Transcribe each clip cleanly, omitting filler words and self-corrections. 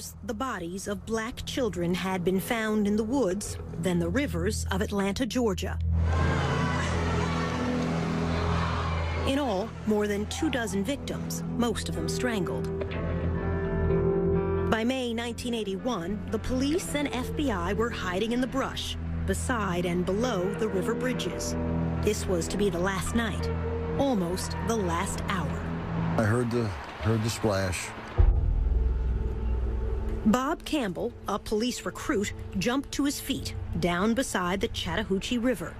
years, the bodies of black children had been found in the woods, then the rivers of Atlanta, Georgia. In all, more than 24 victims, most of them strangled. By May 1981, the police and FBI were hiding in the brush, beside and below the river bridges. This was to be the last night, almost the last hour. I heard the splash. Bob Campbell, a police recruit, jumped to his feet, down beside the Chattahoochee River.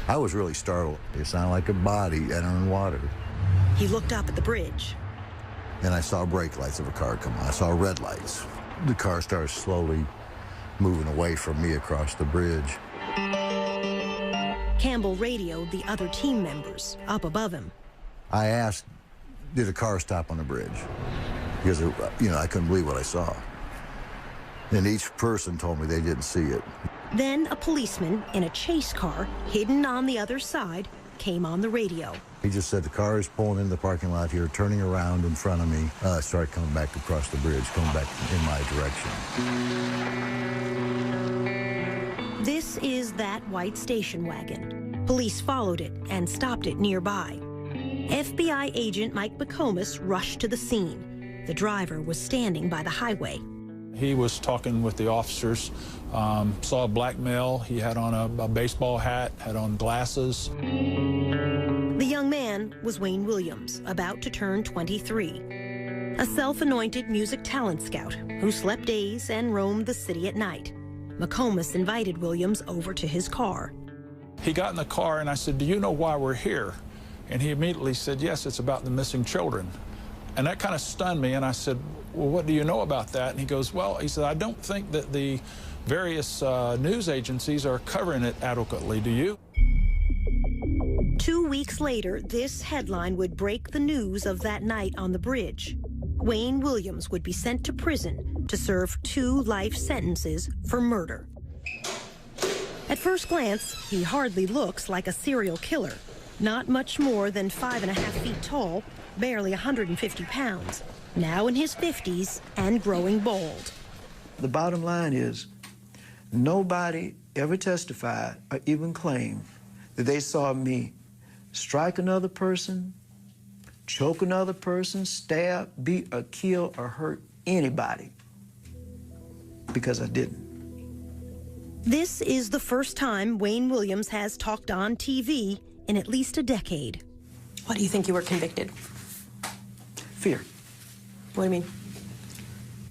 I was really startled. It sounded like a body entering water. He looked up at the bridge. And I saw brake lights of a car come on. I saw red lights. The car started slowly moving away from me across the bridge. Campbell radioed the other team members up above him. I asked, did a car stop on the bridge? Because, I couldn't believe what I saw. And each person told me they didn't see it. Then a policeman in a chase car, hidden on the other side, came on the radio. He just said, the car is pulling in the parking lot here, turning around in front of me. Started coming back across the bridge, coming back in my direction. This is that white station wagon. Police followed it and stopped it nearby. FBI agent Mike McComas rushed to the scene. The driver was standing by the highway. He was talking with the officers, saw a black male. He had on a baseball hat, had on glasses. The young man was Wayne Williams, about to turn 23. A self-anointed music talent scout who slept days and roamed the city at night. McComas invited Williams over to his car. He got in the car and I said, do you know why we're here? And he immediately said, yes, it's about the missing children. And that kind of stunned me, and I said, well, what do you know about that? And he goes, well, he said, I don't think that the various news agencies are covering it adequately. Do you? 2 weeks later, this headline would break the news of that night on the bridge. Wayne Williams would be sent to prison to serve 2 life sentences for murder. At first glance, he hardly looks like a serial killer. Not much more than 5.5 feet tall, barely 150 pounds, now in his 50s and growing bald. The bottom line is, nobody ever testified or even claimed that they saw me strike another person, choke another person, stab, beat, or kill, or hurt anybody, because I didn't. This is the first time Wayne Williams has talked on TV in at least a decade. Why do you think you were convicted? Fear. What do you mean?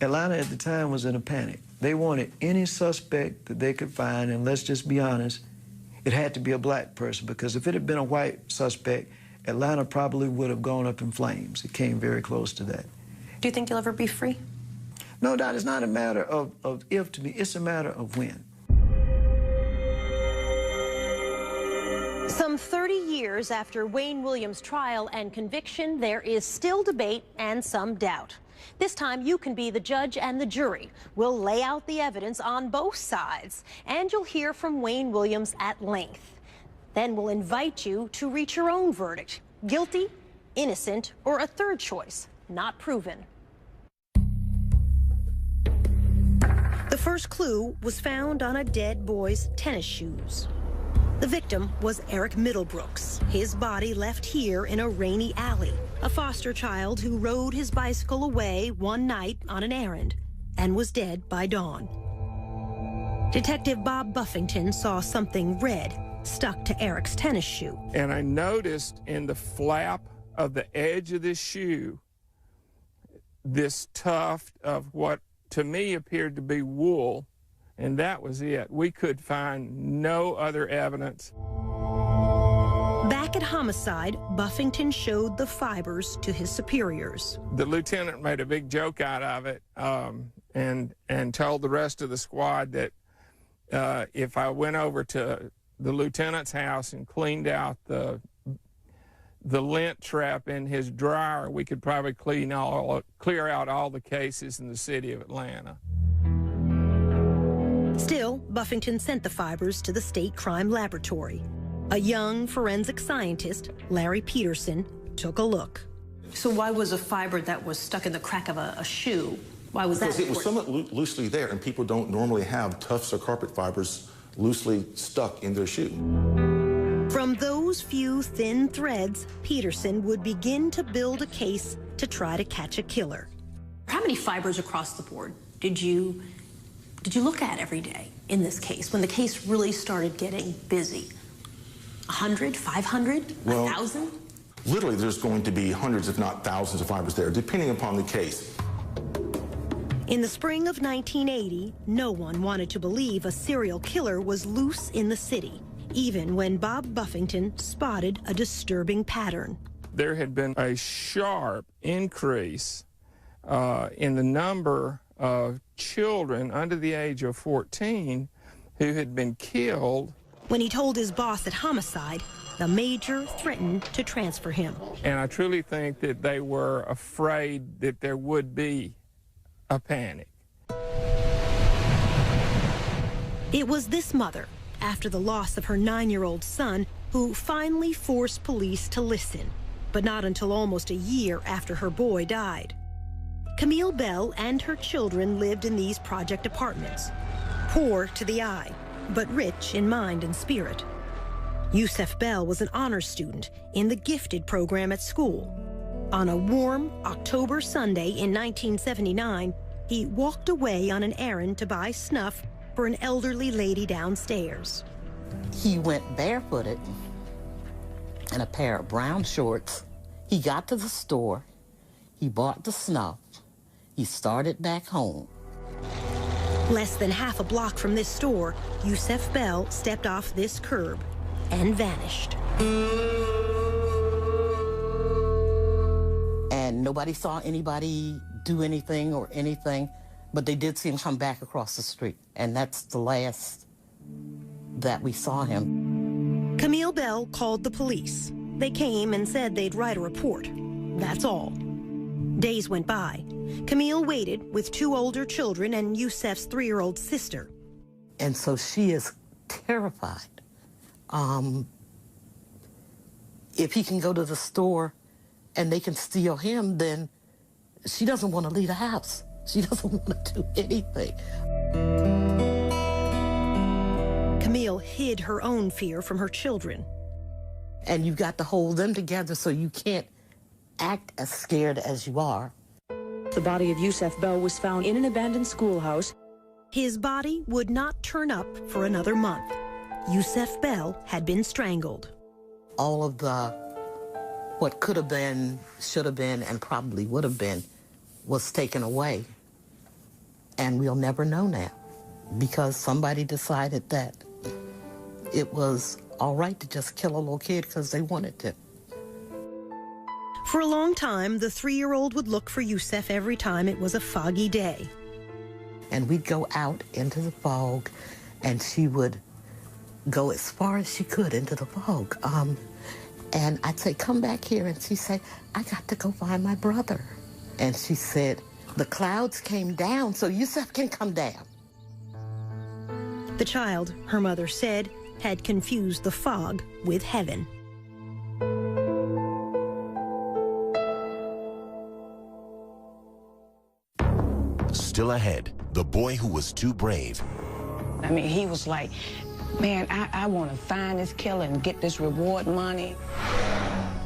Atlanta at the time was in a panic. They wanted any suspect that they could find, and let's just be honest, it had to be a black person, because if it had been a white suspect, Atlanta probably would have gone up in flames. It came very close to that. Do you think you'll ever be free? No, Dot, it's not a matter of if to me, it's a matter of when. Some 30 years after Wayne Williams' trial and conviction, there is still debate and some doubt. This time, you can be the judge and the jury. We'll lay out the evidence on both sides, and you'll hear from Wayne Williams at length. Then we'll invite you to reach your own verdict: guilty, innocent, or a third choice, not proven. The first clue was found on a dead boy's tennis shoes. The victim was Eric Middlebrooks, his body left here in a rainy alley, a foster child who rode his bicycle away one night on an errand and was dead by dawn. Detective Bob Buffington saw something red stuck to Eric's tennis shoe. And I noticed in the flap of the edge of this shoe, this tuft of what to me appeared to be wool. And that was it. We could find no other evidence. Back at homicide, Buffington showed the fibers to his superiors. The lieutenant made a big joke out of it and told the rest of the squad that if I went over to the lieutenant's house and cleaned out the lint trap in his dryer, we could probably clear out all the cases in the city of Atlanta. Still, Buffington sent the fibers to the state crime laboratory. A young forensic scientist, Larry Peterson, took a look. So why was a fiber that was stuck in the crack of a shoe Why was that Because it was important? somewhat loosely there, and people don't normally have tufts or carpet fibers loosely stuck in their shoe. From those few thin threads, Peterson would begin to build a case to try to catch a killer. How many fibers across the board did you look at every day in this case, when the case really started getting busy? 100, 500, Well, 1,000? Literally, there's going to be hundreds, if not thousands, of fibers there, depending upon the case. In the spring of 1980, no one wanted to believe a serial killer was loose in the city, even when Bob Buffington spotted a disturbing pattern. There had been a sharp increase in the number of children under the age of 14 who had been killed. When he told his boss at Homicide, the major threatened to transfer him. And I truly think that they were afraid that there would be a panic. It was this mother, after the loss of her 9-year-old son, who finally forced police to listen, but not until almost a year after her boy died. Camille Bell and her children lived in these project apartments, poor to the eye, but rich in mind and spirit. Yusef Bell was an honors student in the gifted program at school. On a warm October Sunday in 1979, he walked away on an errand to buy snuff for an elderly lady downstairs. He went barefooted in a pair of brown shorts. He got to the store, he bought the snuff, he started back home. Less than half a block from this store, Yusef Bell stepped off this curb and vanished. And nobody saw anybody do anything or anything, but they did see him come back across the street. And that's the last that we saw him. Camille Bell called the police. They came and said they'd write a report. That's all. Days went by. Camille waited with 2 older children and Yusef's 3-year-old sister. And so she is terrified. If he can go to the store and they can steal him, then she doesn't want to leave the house. She doesn't want to do anything. Camille hid her own fear from her children. And you've got to hold them together so you can't act as scared as you are. The body of Yusef Bell was found in an abandoned schoolhouse. His body would not turn up for another month. Yusef Bell had been strangled. All of what could have been, should have been, and probably would have been was taken away. And we'll never know now because somebody decided that it was all right to just kill a little kid because they wanted to. For a long time, the 3-year-old would look for Yusef every time it was a foggy day. And we'd go out into the fog, and she would go as far as she could into the fog. And I'd say, come back here. And she'd say, I got to go find my brother. And she said, the clouds came down, so Yusef can come down. The child, her mother said, had confused the fog with heaven. Still ahead, the boy who was too brave. I mean, he was like, man, I want to find this killer and get this reward money.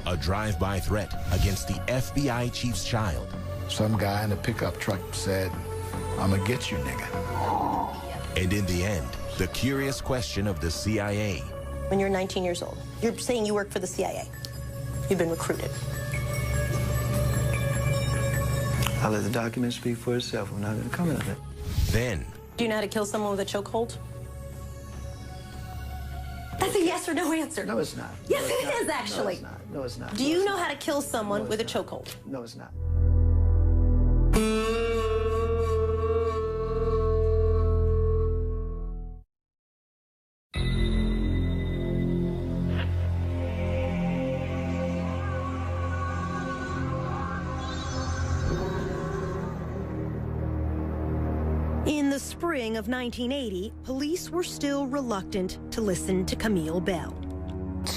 A drive-by threat against the FBI chief's child. Some guy in a pickup truck said, I'm gonna get you, nigga. And in the end, the curious question of the CIA. When you're 19 years old, you're saying you work for the CIA. You've been recruited. I'll let the document speak for itself. I'm not going to comment on it. Then. Do you know how to kill someone with a chokehold? That's a yes or no answer. No, it's not. Yes, it is, actually. No, it's not. No, it's not. Do you know how to kill someone with a chokehold? No, it's not. In the spring of 1980, police were still reluctant to listen to Camille Bell.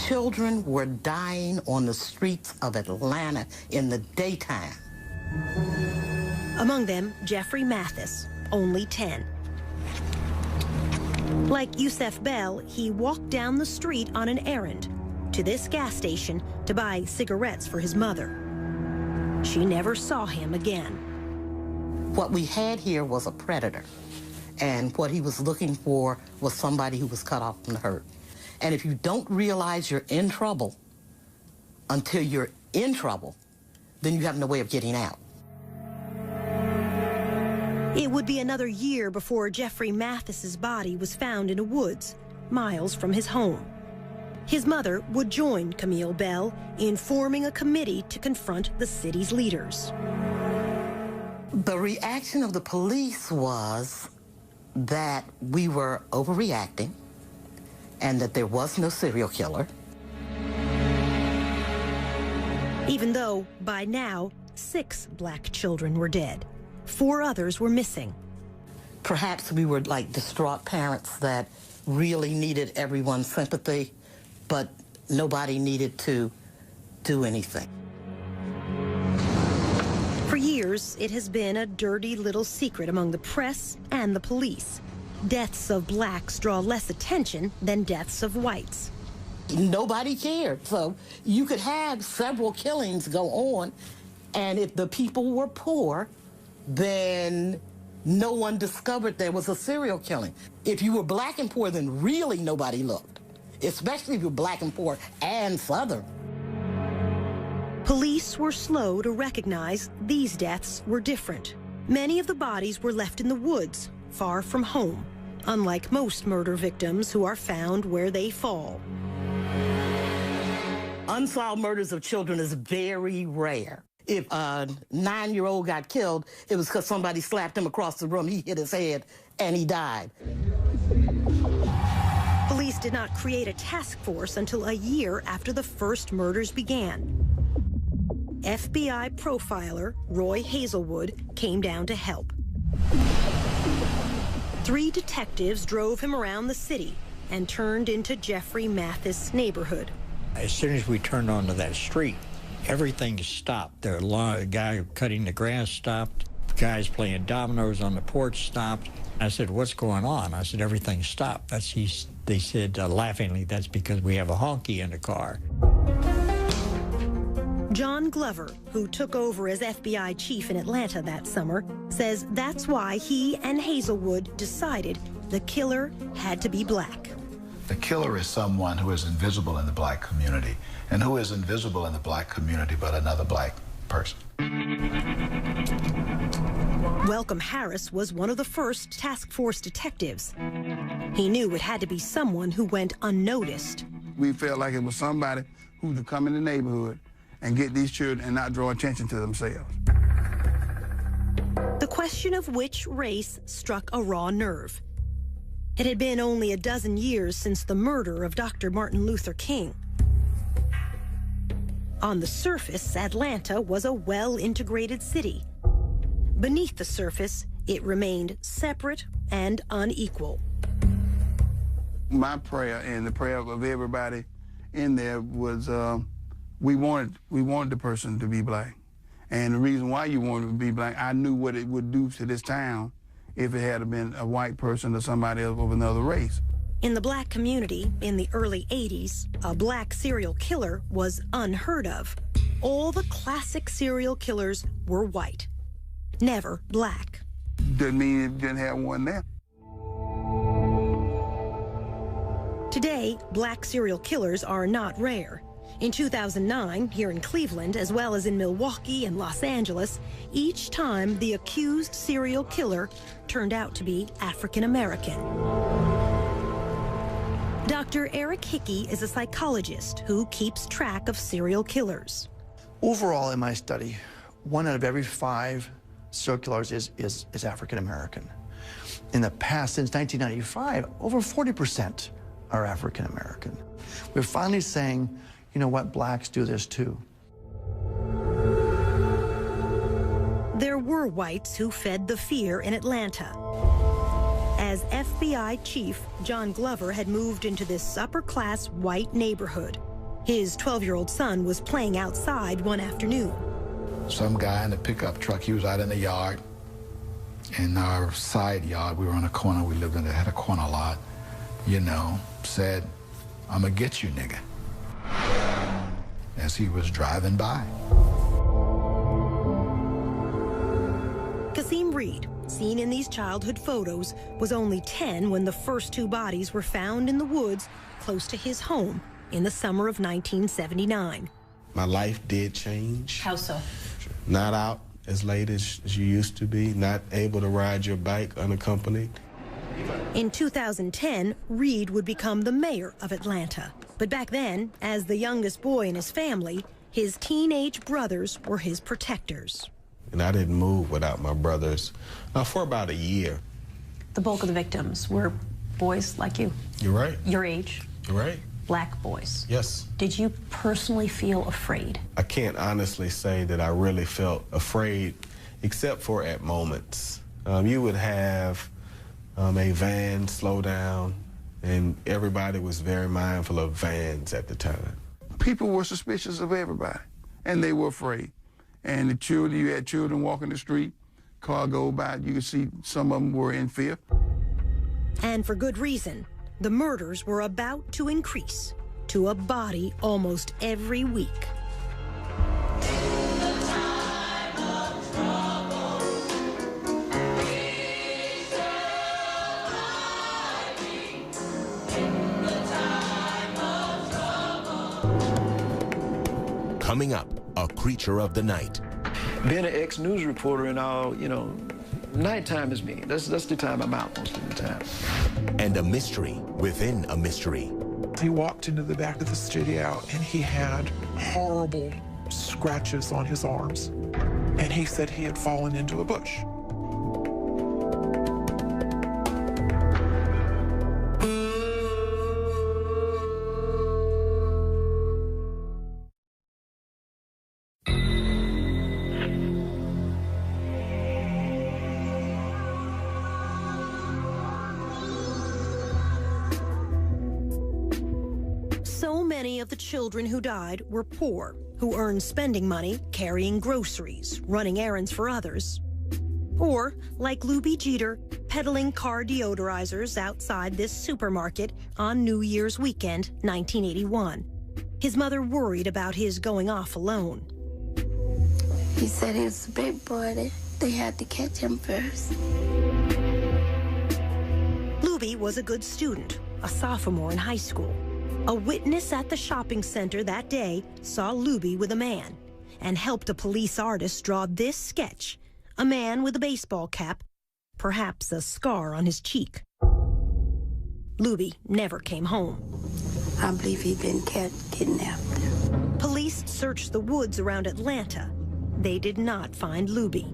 Children were dying on the streets of Atlanta in the daytime. Among them, Jeffrey Mathis, only 10. Like Yusef Bell, he walked down the street on an errand to this gas station to buy cigarettes for his mother. She never saw him again. What we had here was a predator, and what he was looking for was somebody who was cut off from the herd. And if you don't realize you're in trouble until you're in trouble, then you have no way of getting out. It would be another year before Jeffrey Mathis's body was found in a woods, miles from his home. His mother would join Camille Bell in forming a committee to confront the city's leaders. The reaction of the police was that we were overreacting and that there was no serial killer. Even though, by now, 6 black children were dead. 4 others were missing. Perhaps we were like distraught parents that really needed everyone's sympathy, but nobody needed to do anything. For years, it has been a dirty little secret among the press and the police. Deaths of blacks draw less attention than deaths of whites. Nobody cared. So you could have several killings go on, and if the people were poor, then no one discovered there was a serial killing. If you were black and poor, then really nobody looked, especially if you were black and poor and Southern. Police were slow to recognize these deaths were different. Many of the bodies were left in the woods, far from home, unlike most murder victims who are found where they fall. Unsolved murders of children is very rare. If a 9-year-old got killed, it was because somebody slapped him across the room, he hit his head, and he died. Police did not create a task force until a year after the first murders began. FBI profiler Roy Hazelwood came down to help. 3 detectives drove him around the city and turned into Jeffrey Mathis' neighborhood. As soon as we turned onto that street, everything stopped. The guy cutting the grass stopped. Guys playing dominoes on the porch stopped. I said, "What's going on?" I said, "Everything stopped." They said laughingly, "That's because we have a honky in the car." John Glover, who took over as FBI chief in Atlanta that summer, says that's why he and Hazelwood decided the killer had to be black. The killer is someone who is invisible in the black community. And who is invisible in the black community but another black person? Welcome Harris was one of the first task force detectives. He knew it had to be someone who went unnoticed. We felt like it was somebody who could come in the neighborhood and get these children and not draw attention to themselves. The question of which race struck a raw nerve. It had been only a dozen years since the murder of Dr. Martin Luther King. On the surface, Atlanta was a well-integrated city. Beneath the surface, it remained separate and unequal. My prayer and the prayer of everybody in there was we wanted the person to be black. And the reason why you wanted to be black, I knew what it would do to this town if it had been a white person or somebody else of another race. In the black community in the early 80s, a black serial killer was unheard of. All the classic serial killers were white, never black. Doesn't mean it didn't have one there. Today, black serial killers are not rare. In 2009, here in Cleveland, as well as in Milwaukee and Los Angeles, each time the accused serial killer turned out to be African American. Dr. Eric Hickey is a psychologist who keeps track of serial killers. Overall, in my study, 1 out of every 5 serial killers is African American. In the past, since 1995, over 40% are African American. We're finally saying, you know what, blacks do this too. There were whites who fed the fear in Atlanta. As FBI chief, John Glover had moved into this upper-class white neighborhood. His 12-year-old son was playing outside one afternoon. Some guy in a pickup truck, he was out in the yard. in our side yard. We were on a corner. We lived had a corner lot. You know, said, "I'm gonna get you, nigga," as he was driving by. Kasim Reed, seen in these childhood photos, was only 10 when the first two bodies were found in the woods close to his home in the summer of 1979. My life did change. How so? Not out as late as you used to be, not able to ride your bike unaccompanied. In 2010, Reed would become the mayor of Atlanta. But back then, as the youngest boy in his family, his teenage brothers were his protectors. And I didn't move without my brothers for about a year. The bulk of the victims were boys like you. You're right. Your age. You're right. Black boys. Yes. Did you personally feel afraid? I can't honestly say that I really felt afraid, except for at moments. You would have a van slow down, and everybody was very mindful of vans at the time. People were suspicious of everybody, and they were afraid. And the children, you had children walking the street, car go by, you could see some of them were in fear. And for good reason. The murders were about to increase to a body almost every week. Coming up, a creature of the night. Being an ex-news reporter and all, you know, nighttime is me. That's the time I'm out most of the time. And a mystery within a mystery. He walked into the back of the studio and he had horrible scratches on his arms. And he said he had fallen into a bush. Many of the children who died were poor, who earned spending money carrying groceries, running errands for others. Or, like Luby Jeter, peddling car deodorizers outside this supermarket on New Year's weekend, 1981. His mother worried about his going off alone. He said he was a big boy. They had to catch him first. Luby was a good student, a sophomore in high school. A witness at the shopping center that day saw Luby with a man and helped a police artist draw this sketch, a man with a baseball cap, perhaps a scar on his cheek. Luby never came home. I believe he'd been kidnapped. Police searched the woods around Atlanta. They did not find Luby.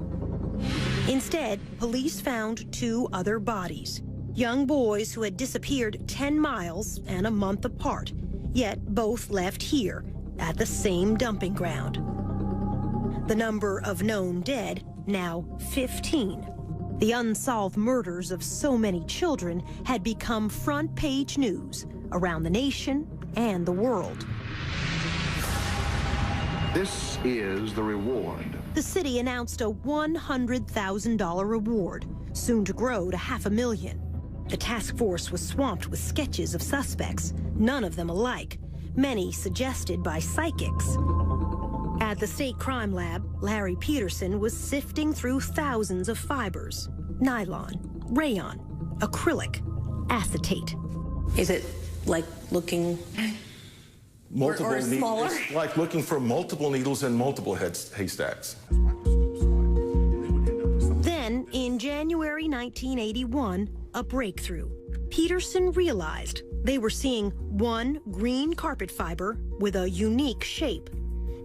Instead, police found two other bodies. Young boys who had disappeared 10 miles and a month apart, yet both left here at the same dumping ground. The number of known dead, now 15. The unsolved murders of so many children had become front-page news around the nation and the world. This is the reward. The city announced a $100,000 reward, soon to grow to $500,000. The task force was swamped with sketches of suspects, none of them alike, many suggested by psychics. At the state crime lab, Larry Peterson was sifting through thousands of fibers: nylon, rayon, acrylic, acetate. Is it like looking multiple or smaller? It's like looking for multiple needles in multiple haystacks. Then, in January 1981, a breakthrough. Peterson realized they were seeing one green carpet fiber with a unique shape.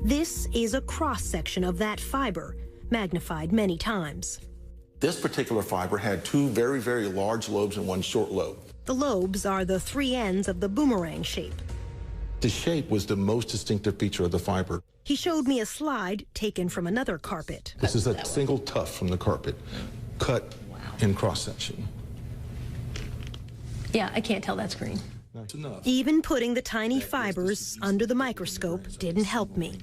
This is a cross-section of that fiber, magnified many times. This particular fiber had two very, very large lobes and one short lobe. The lobes are the three ends of the boomerang shape. The shape was the most distinctive feature of the fiber. He showed me a slide taken from another carpet. This is a single tuft from the carpet, cut in cross-section. Yeah, I can't tell that's green. That's enough. Even putting the tiny fibers under the microscope didn't help me.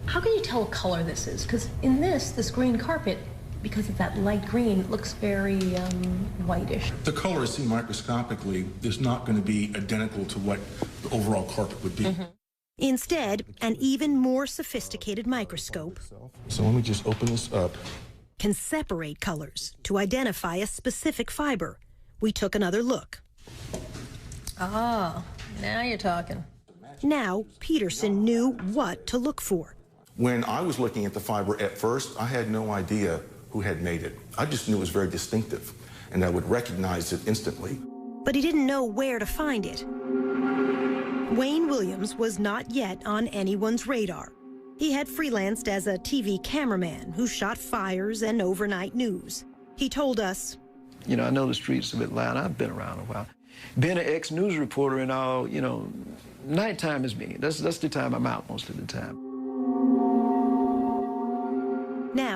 How can you tell what color this is? Because in this green carpet, because of that light green, it looks very whitish. The color seen microscopically is not going to be identical to what the overall carpet would be. Instead, an even more sophisticated microscope So let me just open this up. can separate colors to identify a specific fiber. We took another look. Oh, now you're talking. Now, Peterson knew what to look for. When I was looking at the fiber at first, I had no idea who had made it. I just knew it was very distinctive, and I would recognize it instantly. But he didn't know where to find it. Wayne Williams was not yet on anyone's radar. He had freelanced as a TV cameraman who shot fires and overnight news. He told us, You know, I know the streets of Atlanta. I've been around a while. Being an ex-news reporter and all, you know, nighttime is me. That's the time I'm out most of the time.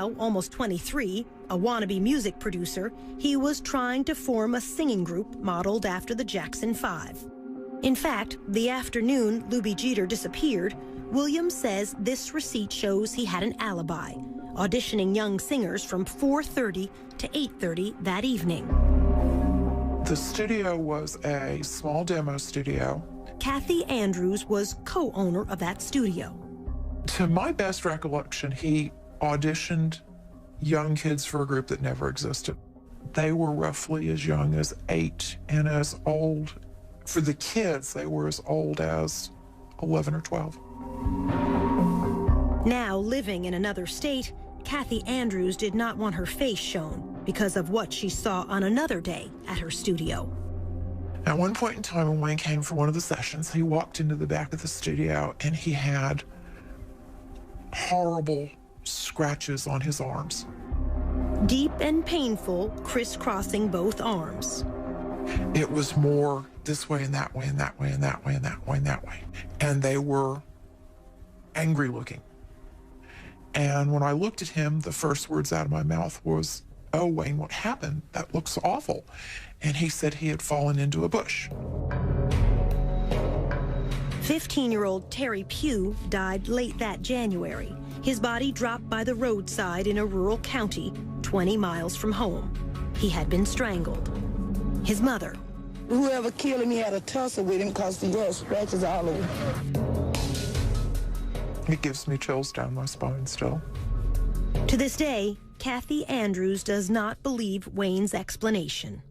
now almost 23, a wannabe music producer, he was trying to form a singing group modeled after the Jackson 5. In fact, the afternoon Lubie Jeter disappeared, Williams says this receipt shows he had an alibi, auditioning young singers from 4:30 to 8:30 that evening. The studio was a small demo studio. Kathy Andrews was co-owner of that studio. To my best recollection, he auditioned young kids for a group that never existed. They were roughly as young as 8 and as old, for the kids, they were as old as 11 or 12. Now living in another state, Kathy Andrews did not want her face shown because of what she saw on another day at her studio. At one point in time, when Wayne came for one of the sessions, he walked into the back of the studio and he had horrible scratches on his arms. Deep and painful, crisscrossing both arms. It was more this way and that way and that way and that way and that way and that way. And they were angry looking. And when I looked at him, the first words out of my mouth was, "Oh, Wayne, what happened? That looks awful." And he said he had fallen into a bush. 15-year-old Terry Pugh died late that January. His body dropped by the roadside in a rural county, 20 miles from home. He had been strangled. His mother. Whoever killed him, he had a tussle with him because he had scratches all over. It gives me chills down my spine still. To this day, Kathy Andrews does not believe Wayne's explanation.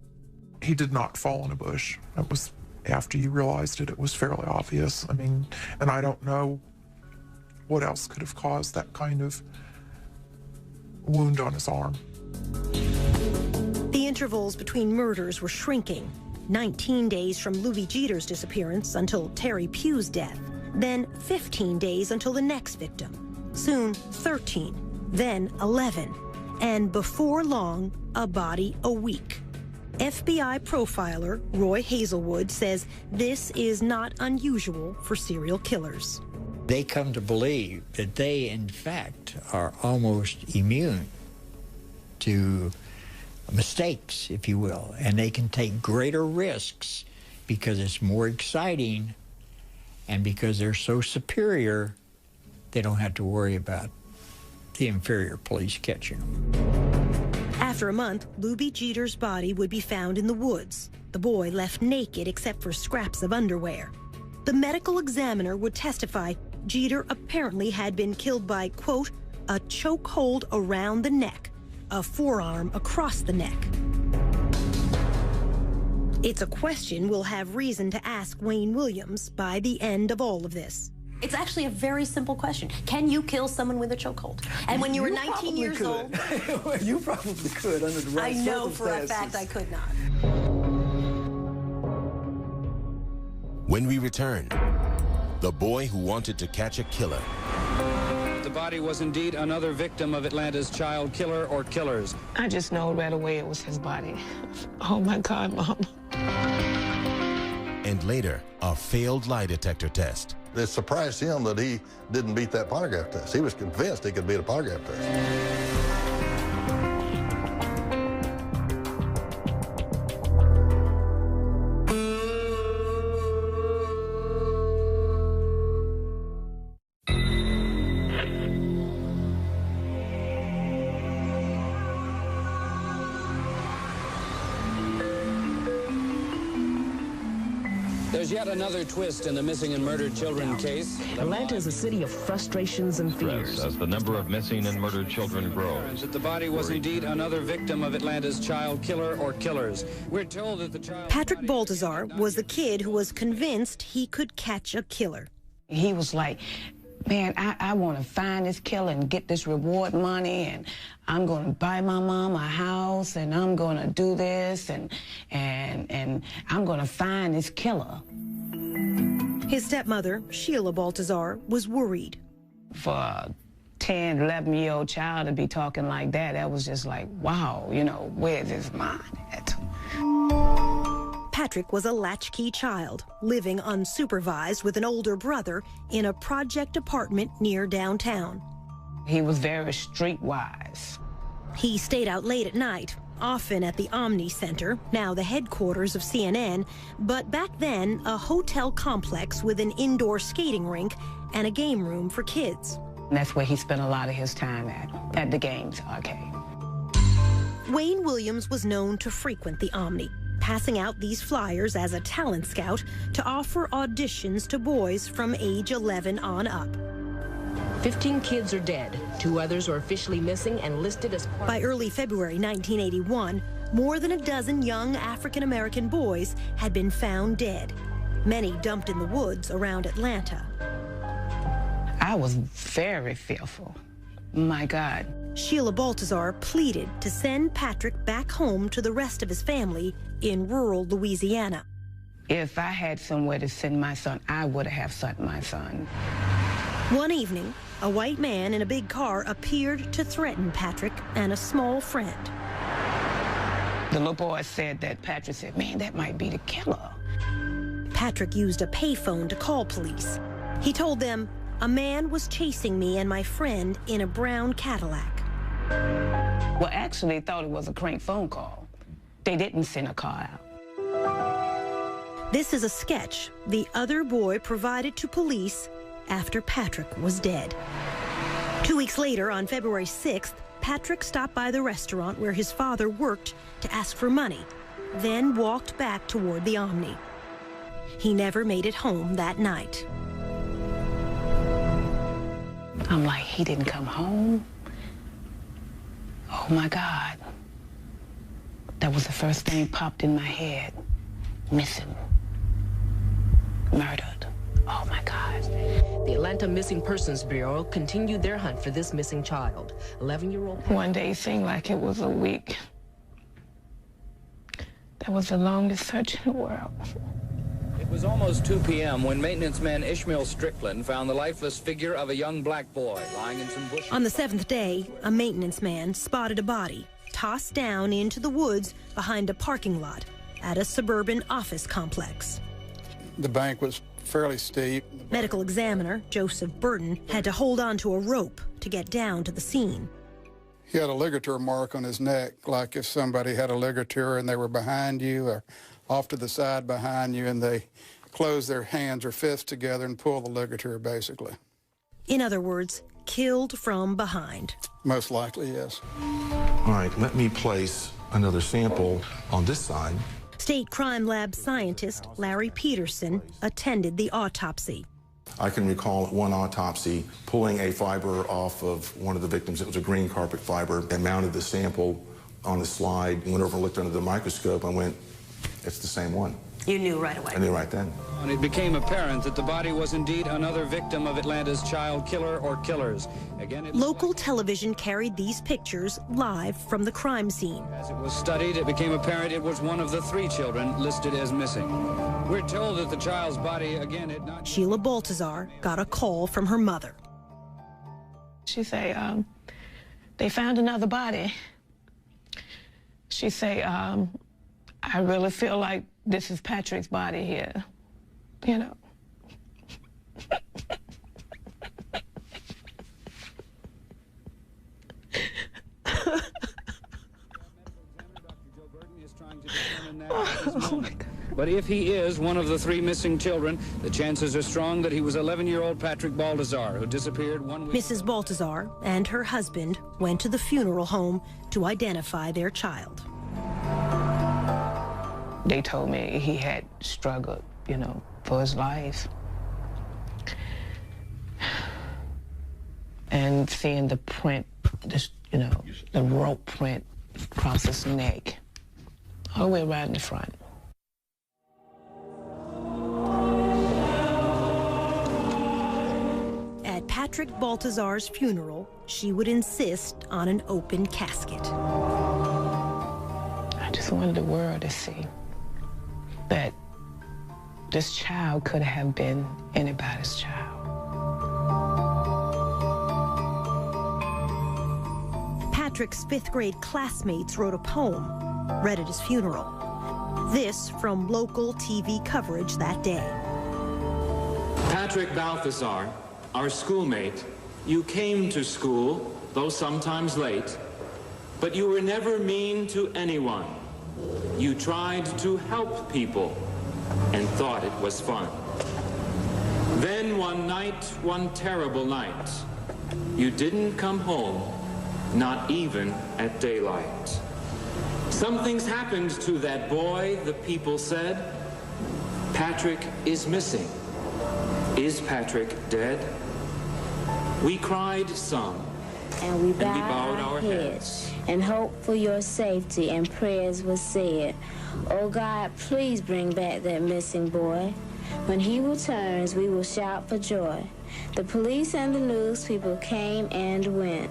He did not fall in a bush. It was, after you realized it, it was fairly obvious. I mean, and I don't know what else could have caused that kind of wound on his arm. The intervals between murders were shrinking. 19 days from Lubie Jeter's disappearance until Terry Pugh's death. Then 15 days until the next victim. Soon 13, then 11. And before long, a body a week. FBI profiler Roy Hazelwood says this is not unusual for serial killers. They come to believe that they, in fact, are almost immune to mistakes, if you will, and they can take greater risks because it's more exciting, and because they're so superior, they don't have to worry about the inferior police catching them. After a month, Lubie Jeter's body would be found in the woods, the boy left naked except for scraps of underwear. The medical examiner would testify Jeter apparently had been killed by, quote, a chokehold around the neck, a forearm across the neck. It's a question we'll have reason to ask Wayne Williams by the end of all of this. It's actually a very simple question. Can you kill someone with a chokehold? And when you were 19 years old... You probably could under the right circumstances. I know for a fact I could not. When we return, the boy who wanted to catch a killer. The body was indeed another victim of Atlanta's child killer or killers. I just know right away it was his body. Oh my God, Mom. And later, a failed lie detector test. It surprised him that he didn't beat that polygraph test. He was convinced he could beat a polygraph test. There's yet another twist in the missing and murdered children case. Atlanta is a city of frustrations and fears. As the number of missing and murdered children grows. That the body was indeed another victim of Atlanta's child killer or killers. We're told that the child... Patrick Baltazar was the kid who was convinced he could catch a killer. He was like, man, I want to find this killer and get this reward money, and I'm going to buy my mom a house, and I'm going to do this, and I'm going to find this killer. His stepmother, Sheila Baltazar, was worried. For a 10, 11-year-old child to be talking like that was just like, wow, you know, where's his mind at? Patrick was a latchkey child, living unsupervised with an older brother in a project apartment near downtown. He was very streetwise. He stayed out late at night, often at the Omni Center, now the headquarters of CNN, but back then a hotel complex with an indoor skating rink and a game room for kids. And that's where he spent a lot of his time at the games arcade. Wayne Williams was known to frequent the Omni, passing out these flyers as a talent scout to offer auditions to boys from age 11 on up. 15 kids are dead. 2 others are officially missing and listed as part... By early February 1981, more than a dozen young African-American boys had been found dead, many dumped in the woods around Atlanta. I was very fearful. My God. Sheila Baltazar pleaded to send Patrick back home to the rest of his family in rural Louisiana. If I had somewhere to send my son, I would have sent my son. One evening, a white man in a big car appeared to threaten Patrick and a small friend. The little boy said that Patrick said, man, that might be the killer. Patrick used a payphone to call police. He told them, a man was chasing me and my friend in a brown Cadillac. Well, actually, they thought it was a crank phone call. They didn't send a car out. This is a sketch the other boy provided to police after Patrick was dead. 2 weeks later, on February 6th, Patrick stopped by the restaurant where his father worked to ask for money, then walked back toward the Omni. He never made it home that night. I'm like, he didn't come home? Oh, my God. That was the first thing popped in my head. Missing. Murdered. Oh, my God. The Atlanta Missing Persons Bureau continued their hunt for this missing child. 11-year-old... One day seemed like it was a week. That was the longest search in the world. It was almost 2 p.m. when maintenance man Ishmael Strickland found the lifeless figure of a young black boy lying in some bushes. On the 7th day, a maintenance man spotted a body tossed down into the woods behind a parking lot at a suburban office complex. The bank was fairly steep. Medical examiner Joseph Burton had to hold on to a rope to get down to the scene. He had a ligature mark on his neck, like if somebody had a ligature and they were behind you or off to the side behind you and they close their hands or fists together and pull the ligature, basically. In other words, killed from behind. Most likely, yes. All right, let me place another sample on this side. State Crime Lab scientist Larry Peterson attended the autopsy. I can recall at one autopsy pulling a fiber off of one of the victims. It was a green carpet fiber, and mounted the sample on the slide, went over and looked under the microscope and went, it's the same one. You knew right away. I knew right then. And it became apparent that the body was indeed another victim of Atlanta's child killer or killers. Again, local television carried these pictures live from the crime scene. As it was studied, it became apparent it was one of the 3 children listed as missing. We're told that the child's body, again, had not... Sheila Baltazar got a call from her mother. She say, they found another body. She say, I really feel like this is Patrick's body here, you know. Oh my God. But if he is one of the 3 missing children, the chances are strong that he was 11-year-old Patrick Baltazar, who disappeared 1 week. Mrs. Baltazar and her husband went to the funeral home to identify their child. They told me he had struggled you know, for his life. And seeing the print, you know, the rope print across his neck, all the way right in the front. At Patrick Baltazar's funeral, she would insist on an open casket. I just wanted the world to see that this child could have been anybody's child. Patrick's fifth-grade classmates wrote a poem, read at his funeral. This from local TV coverage that day. Patrick Balthazar, our schoolmate, you came to school, though sometimes late, but you were never mean to anyone. You tried to help people and thought it was fun. Then one night, one terrible night, you didn't come home, not even at daylight. Something's happened to that boy, the people said. Patrick is missing. Is Patrick dead? We cried some, and we bowed our heads, and hoped for your safety, and prayers were said. Oh God, please bring back that missing boy. When he returns, we will shout for joy. The police and the news people came and went.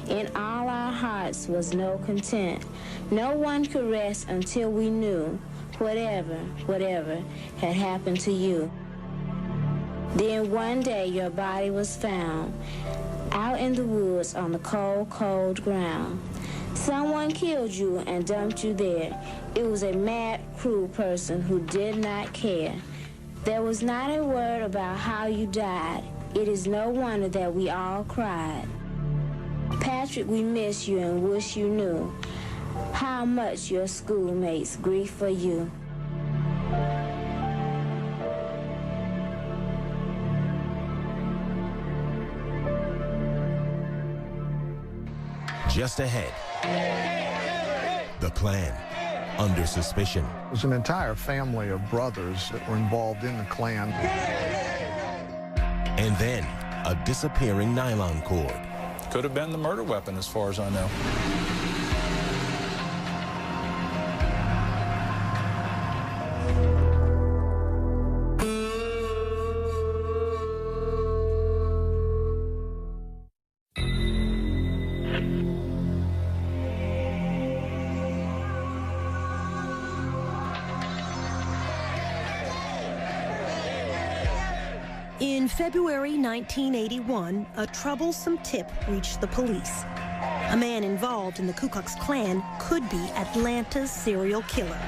In all our hearts was no content. No one could rest until we knew whatever had happened to you. Then one day your body was found out in the woods on the cold, cold ground. Someone killed you and dumped you there. It was a mad, cruel person who did not care. There was not a word about how you died. It is no wonder that we all cried. Patrick, we miss you and wish you knew how much your schoolmates grieve for you. Just ahead, the Klan under suspicion. It was an entire family of brothers that were involved in the Klan. And then a disappearing nylon cord. Could have been the murder weapon, as far as I know. In February 1981, a troublesome tip reached the police. A man involved in the Ku Klux Klan could be Atlanta's serial killer.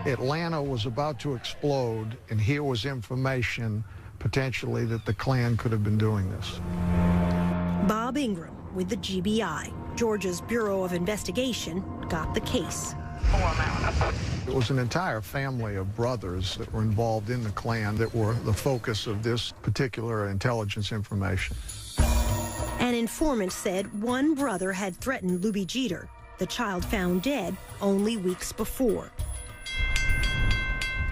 Atlanta was about to explode, and here was information potentially that the Klan could have been doing this. Bob Ingram with the GBI, Georgia's Bureau of Investigation, got the case. It was an entire family of brothers that were involved in the Klan that were the focus of this particular intelligence information. An informant said one brother had threatened Luby Jeter, the child found dead only weeks before.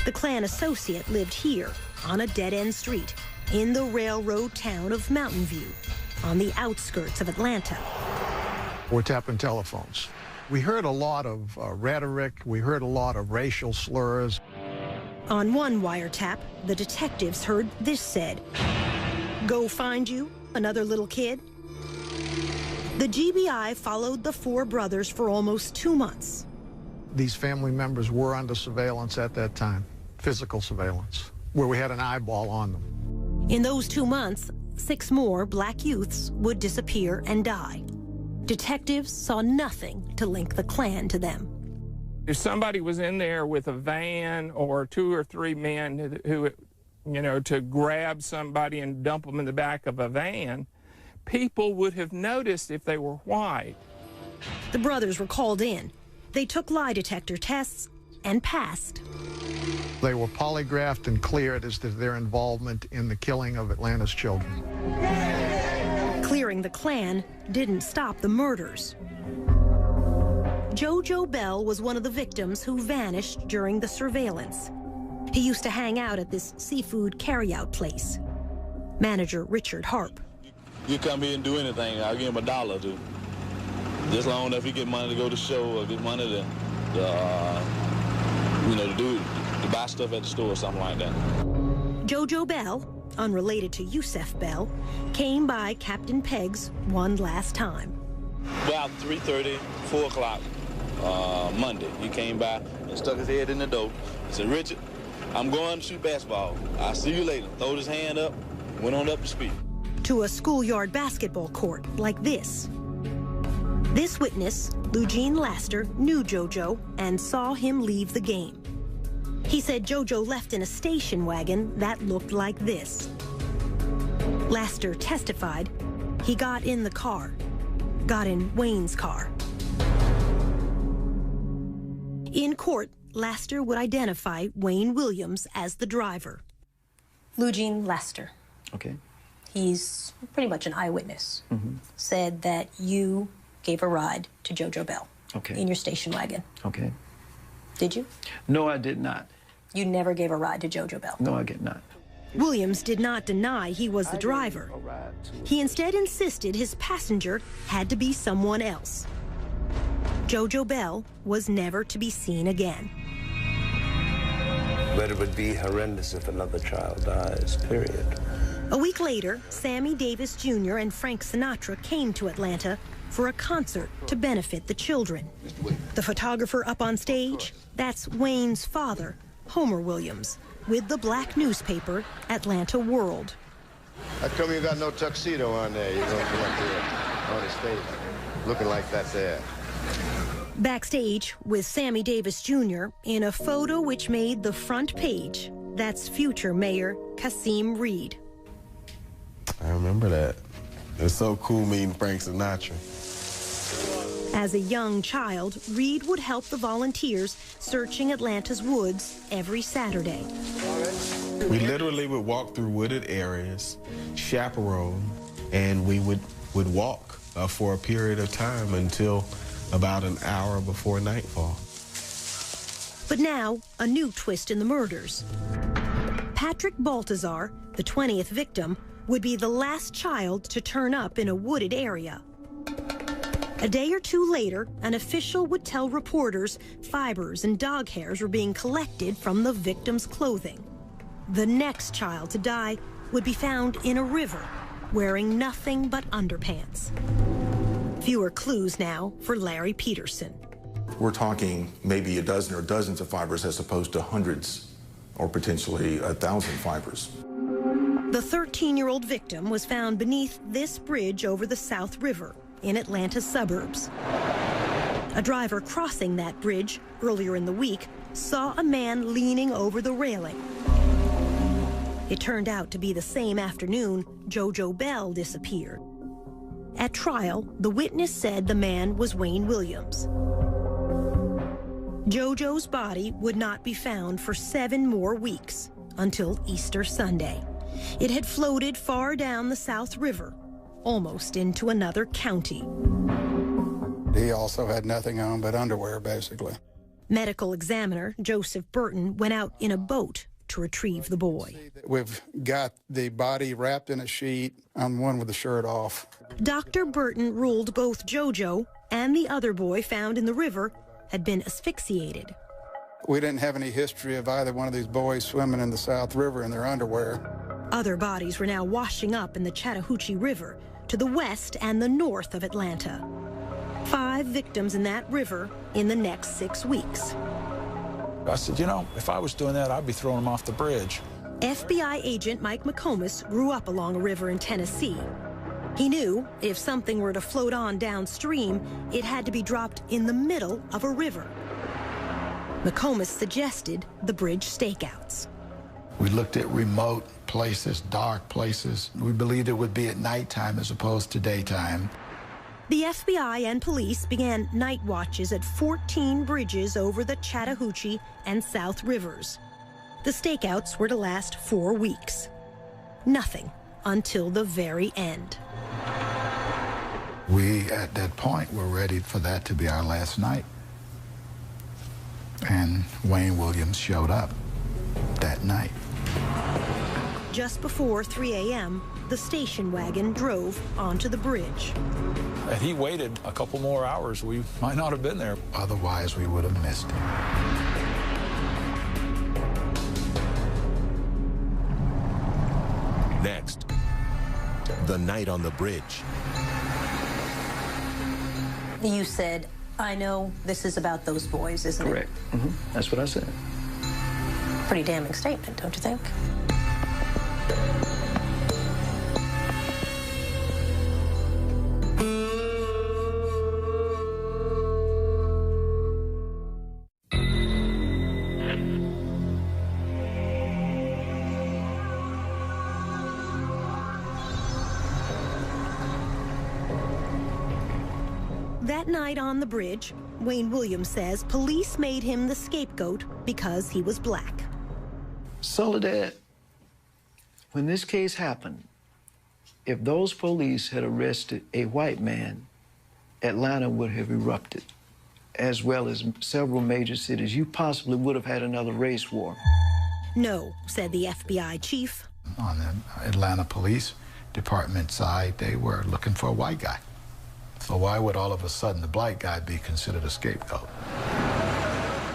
The Klan associate lived here on a dead-end street in the railroad town of Mountain View, on the outskirts of Atlanta. We're tapping telephones. We heard a lot of rhetoric. We heard a lot of racial slurs. On one wiretap, the detectives heard this said, "Go find you another little kid." The GBI followed the four brothers for almost 2 months. These family members were under surveillance at that time, physical surveillance, where we had an eyeball on them. In those 2 months, 6 more black youths would disappear and die. Detectives saw nothing to link the Klan to them. If somebody was in there with a van or 2 or 3 men who, you know, to grab somebody and dump them in the back of a van, people would have noticed if they were white. The brothers were called in. They took lie detector tests and passed. They were polygraphed and cleared as to their involvement in the killing of Atlanta's children. Clearing the Klan didn't stop the murders. JoJo Bell was one of the victims who vanished during the surveillance. He used to hang out at this seafood carryout place. Manager Richard Harp. You come here and do anything, I'll give him $1 or $2. Just long enough you get money to go to show or get money to buy stuff at the store or something like that. JoJo Bell, unrelated to Yusef Bell, came by Captain Pegg's one last time. About 3:30, 4 o'clock Monday, he came by and stuck his head in the door. He said, "Richard, I'm going to shoot basketball. I'll see you later." Throwed his hand up, went on up to speak. To a schoolyard basketball court like this. This witness, Eugene Laster, knew JoJo and saw him leave the game. He said JoJo left in a station wagon that looked like this. Laster testified he got in the car, got in Wayne's car. In court, Laster would identify Wayne Williams as the driver. Eugene Laster. Okay. He's pretty much an eyewitness. Said that you gave a ride to JoJo Bell in your station wagon. Okay. Did you? No, I did not. You never gave a ride to JoJo Bell? No, I did not. Williams did not deny he was the driver. He instead insisted his passenger had to be someone else. JoJo Bell was never to be seen again. But it would be horrendous if another child dies, period. A week later, Sammy Davis Jr. and Frank Sinatra came to Atlanta for a concert to benefit the children. The photographer up on stage, that's Wayne's father, Homer Williams, with the black newspaper, Atlanta World. How come you got no tuxedo on there? You're going to come up here on the stage looking like that there. Backstage with Sammy Davis Jr. in a photo which made the front page, that's future Mayor Kasim Reed. I remember that. It was so cool meeting Frank Sinatra. As a young child, Reed would help the volunteers searching Atlanta's woods every Saturday. We literally would walk through wooded areas, chaperone, and we would walk for a period of time until about an hour before nightfall. But now, a new twist in the murders. Patrick Baltazar, the 20th victim, would be the last child to turn up in a wooded area. A day or two later, an official would tell reporters fibers and dog hairs were being collected from the victim's clothing. The next child to die would be found in a river, wearing nothing but underpants. Fewer clues now for Larry Peterson. We're talking maybe a dozen or dozens of fibers as opposed to hundreds or potentially 1,000 fibers. The 13-year-old victim was found beneath this bridge over the South River in Atlanta's suburbs. A driver crossing that bridge earlier in the week saw a man leaning over the railing. It turned out to be the same afternoon JoJo Bell disappeared. At trial, the witness said the man was Wayne Williams. JoJo's body would not be found for 7 more weeks, until Easter Sunday. It had floated far down the South River, almost into another county. He also had nothing on but underwear, basically. Medical examiner Joseph Burton went out in a boat to retrieve the boy. We've got the body wrapped in a sheet, on one with the shirt off. Dr. Burton ruled both JoJo and the other boy found in the river had been asphyxiated. We didn't have any history of either one of these boys swimming in the South River in their underwear. Other bodies were now washing up in the Chattahoochee River to the west and the north of Atlanta. 5 victims in that river in the next 6 weeks. I said, you know, if I was doing that, I'd be throwing them off the bridge. FBI agent Mike McComas grew up along a river in Tennessee. He knew if something were to float on downstream, it had to be dropped in the middle of a river. McComas suggested the bridge stakeouts. We looked at remote places, dark places. We believed it would be at nighttime as opposed to daytime. The FBI and police began night watches at 14 bridges over the Chattahoochee and South Rivers. The stakeouts were to last 4 weeks. Nothing until the very end. We, at that point, were ready for that to be our last night. And Wayne Williams showed up that night. Just before 3 a.m., the station wagon drove onto the bridge. Had he waited a couple more hours, we might not have been there. Otherwise, we would have missed him. Next, the night on the bridge. You said, I know this is about those boys, isn't Correct. it? Mm-hmm. That's what I said. Pretty damning statement, don't you think? That night on the bridge, Wayne Williams says police made him the scapegoat because he was black. Soledad, when this case happened, if those police had arrested a white man, Atlanta would have erupted, as well as several major cities. You possibly would have had another race war. No, said the FBI chief. On the Atlanta Police Department side, they were looking for a white guy. So why would all of a sudden the black guy be considered a scapegoat?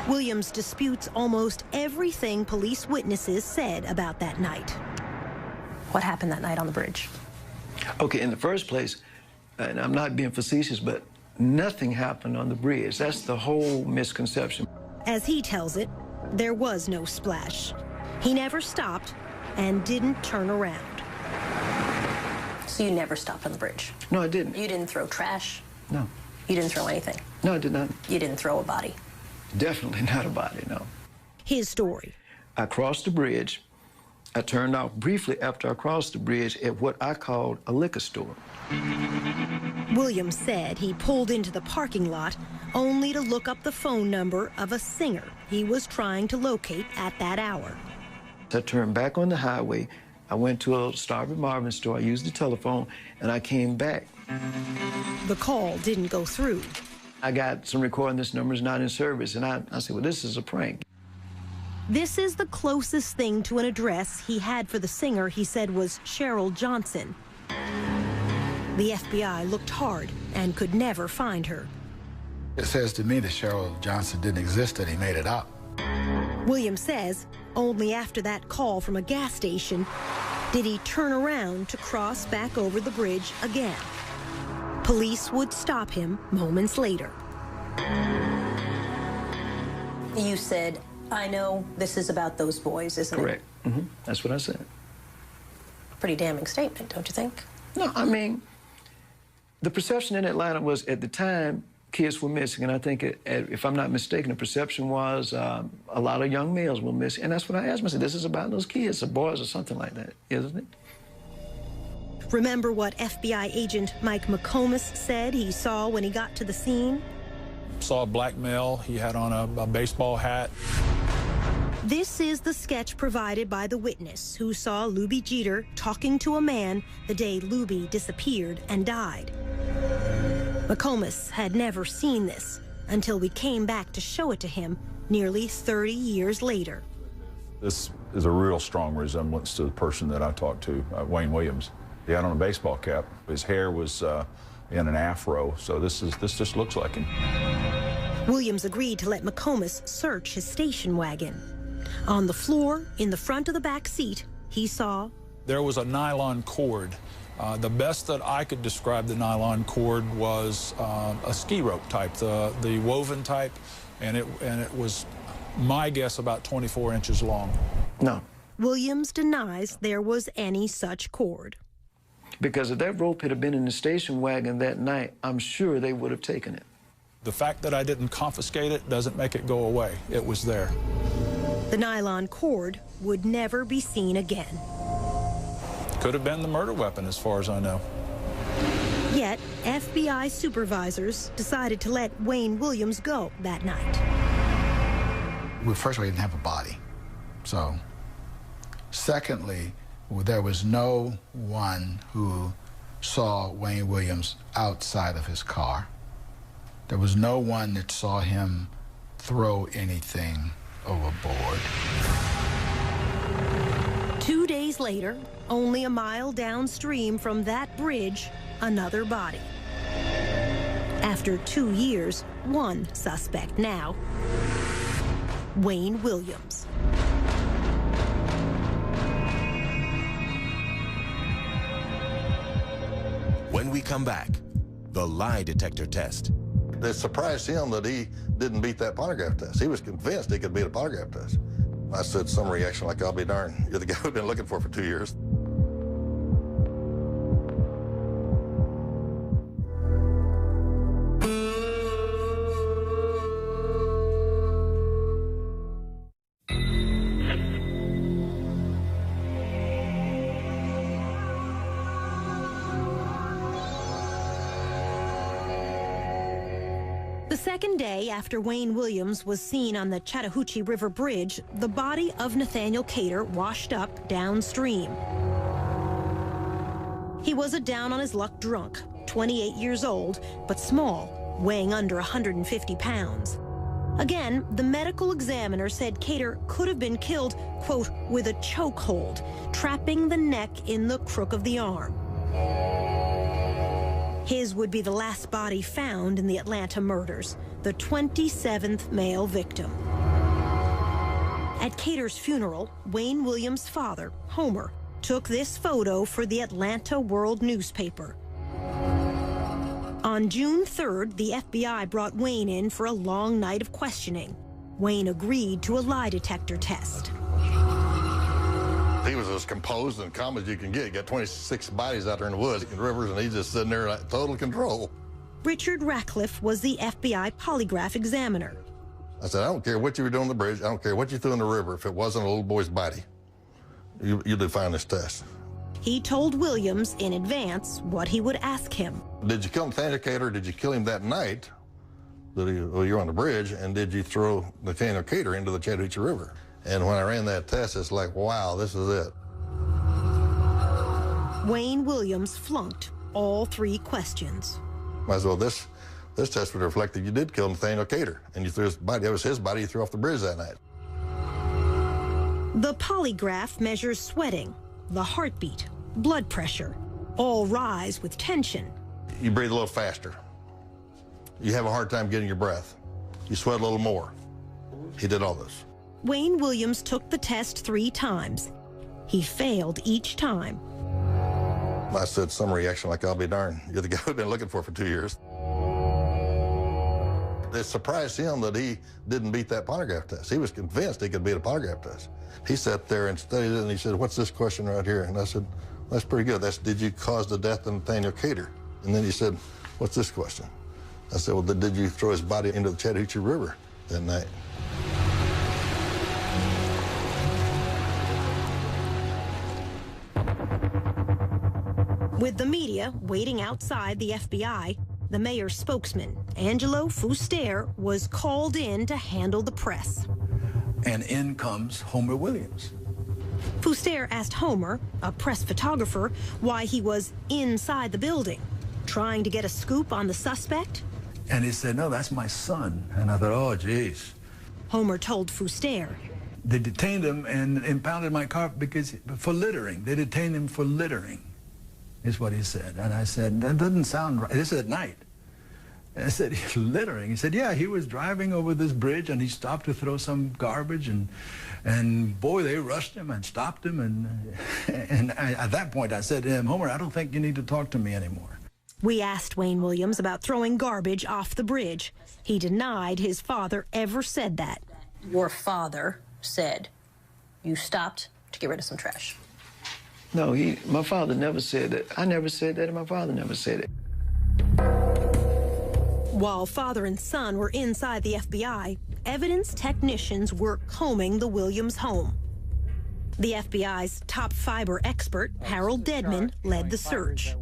Williams disputes almost everything police witnesses said about that night. What happened that night on the bridge? Okay, in the first place, and I'm not being facetious, but nothing happened on the bridge. That's the whole misconception. As he tells it, there was no splash. He never stopped and didn't turn around. So you never stopped on the bridge? No, I didn't. You didn't throw trash? No. You didn't throw anything? No, I did not. You didn't throw a body? Definitely not a body, no. His story. I crossed the bridge. I turned off briefly after I crossed the bridge at what I called a liquor store. Williams said he pulled into the parking lot only to look up the phone number of a singer he was trying to locate at that hour. I turned back on the highway. I went to a Starving Marvin store. I used the telephone, and I came back. The call didn't go through. I got some recording, this number's not in service, and I said, well, this is a prank. This is the closest thing to an address he had for the singer he said was Cheryl Johnson. The FBI looked hard and could never find her. It says to me that Cheryl Johnson didn't exist, that he made it up. Williams says only after that call from a gas station did he turn around to cross back over the bridge again. Police would stop him moments later. You said, I know this is about those boys, isn't it? Correct. Mm-hmm. That's what I said. Pretty damning statement, don't you think? No, I mean, the perception in Atlanta was, at the time, kids were missing, and I think, if I'm not mistaken, the perception was a lot of young males were missing, and that's what I asked myself. This is about those kids, the boys or something like that, isn't it? Remember what FBI agent Mike McComas said he saw when he got to the scene? Saw a black male. He had on a baseball hat. This is the sketch provided by the witness who saw Luby Jeter talking to a man the day Luby disappeared and died. McComas had never seen this until we came back to show it to him nearly 30 years later. This is a real strong resemblance to the person that I talked to, Wayne Williams. He had on a baseball cap. His hair was in an afro, so this just looks like him. Williams agreed to let McComas search his station wagon. On the floor, in the front of the back seat, he saw... There was a nylon cord. The best that I could describe the nylon cord was a ski rope type, the woven type, and it was, my guess, about 24 inches long. No. Williams denies there was any such cord. Because if that rope had been in the station wagon that night, I'm sure they would have taken it. The fact that I didn't confiscate it doesn't make it go away. It was there. The nylon cord would never be seen again. Could have been the murder weapon, as far as I know. Yet, FBI supervisors decided to let Wayne Williams go that night. Well, first of all, he didn't have a body. So, secondly, there was no one who saw Wayne Williams outside of his car. There was no one that saw him throw anything overboard. 2 days later, only a mile downstream from that bridge, another body. After 2 years, one suspect now, Wayne Williams. When we come back, the lie detector test. It surprised him that he didn't beat that polygraph test. He was convinced he could beat a polygraph test. I said some reaction like, I'll be darned. You're the guy we've been looking for 2 years. The second day after Wayne Williams was seen on the Chattahoochee River Bridge, the body of Nathaniel Cater washed up downstream. He was a down-on-his-luck drunk, 28 years old, but small, weighing under 150 pounds. Again, the medical examiner said Cater could have been killed, quote, with a chokehold, trapping the neck in the crook of the arm. His would be the last body found in the Atlanta murders, the 27th male victim. At Cater's funeral, Wayne Williams' father, Homer, took this photo for the Atlanta World newspaper. On June 3rd, the FBI brought Wayne in for a long night of questioning. Wayne agreed to a lie detector test. He was as composed and calm as you can get. You got 26 bodies out there in the woods and rivers, and he's just sitting there like total control. Richard Ratcliffe was the FBI polygraph examiner. I said, I don't care what you were doing on the bridge. I don't care what you threw in the river. If it wasn't a little boy's body, you did fine this test. He told Williams in advance what he would ask him. Did you kill Nathaniel Cater? Did you kill him that night that you were on the bridge? And did you throw Nathaniel Cater into the Chattahoochee River? And when I ran that test, it's like, wow, this is it. Wayne Williams flunked all 3 questions. Might as well, this test would reflect that you did kill Nathaniel Cater, and you threw his body, that was his body you threw off the bridge that night. The polygraph measures sweating, the heartbeat, blood pressure, all rise with tension. You breathe a little faster. You have a hard time getting your breath. You sweat a little more. He did all this. Wayne Williams took the test 3 times. He failed each time. I said some reaction like, I'll be darned. You're the guy we've been looking for 2 years. It surprised him that he didn't beat that polygraph test. He was convinced he could beat a polygraph test. He sat there and studied it, and he said, what's this question right here? And I said, that's pretty good. That's, did you cause the death of Nathaniel Cater? And then he said, what's this question? I said, well, did you throw his body into the Chattahoochee River that night? With the media waiting outside the FBI, the mayor's spokesman, Angelo Fuster, was called in to handle the press. And in comes Homer Williams. Fuster asked Homer, a press photographer, why he was inside the building, trying to get a scoop on the suspect. And he said, no, that's my son. And I thought, oh, geez. Homer told Fuster. They detained him and impounded my car for littering. They detained him for littering, is what he said. And I said, that doesn't sound right. This is at night. And I said, littering? He said, yeah, he was driving over this bridge and he stopped to throw some garbage and boy, they rushed him and stopped him. And at that point I said to him, Homer, I don't think you need to talk to me anymore. We asked Wayne Williams about throwing garbage off the bridge. He denied his father ever said that. Your father said you stopped to get rid of some trash. No, my father never said that. I never said that, and my father never said it. While father and son were inside the FBI, evidence technicians were combing the Williams home. The FBI's top fiber expert, Harold Dedman, led the search.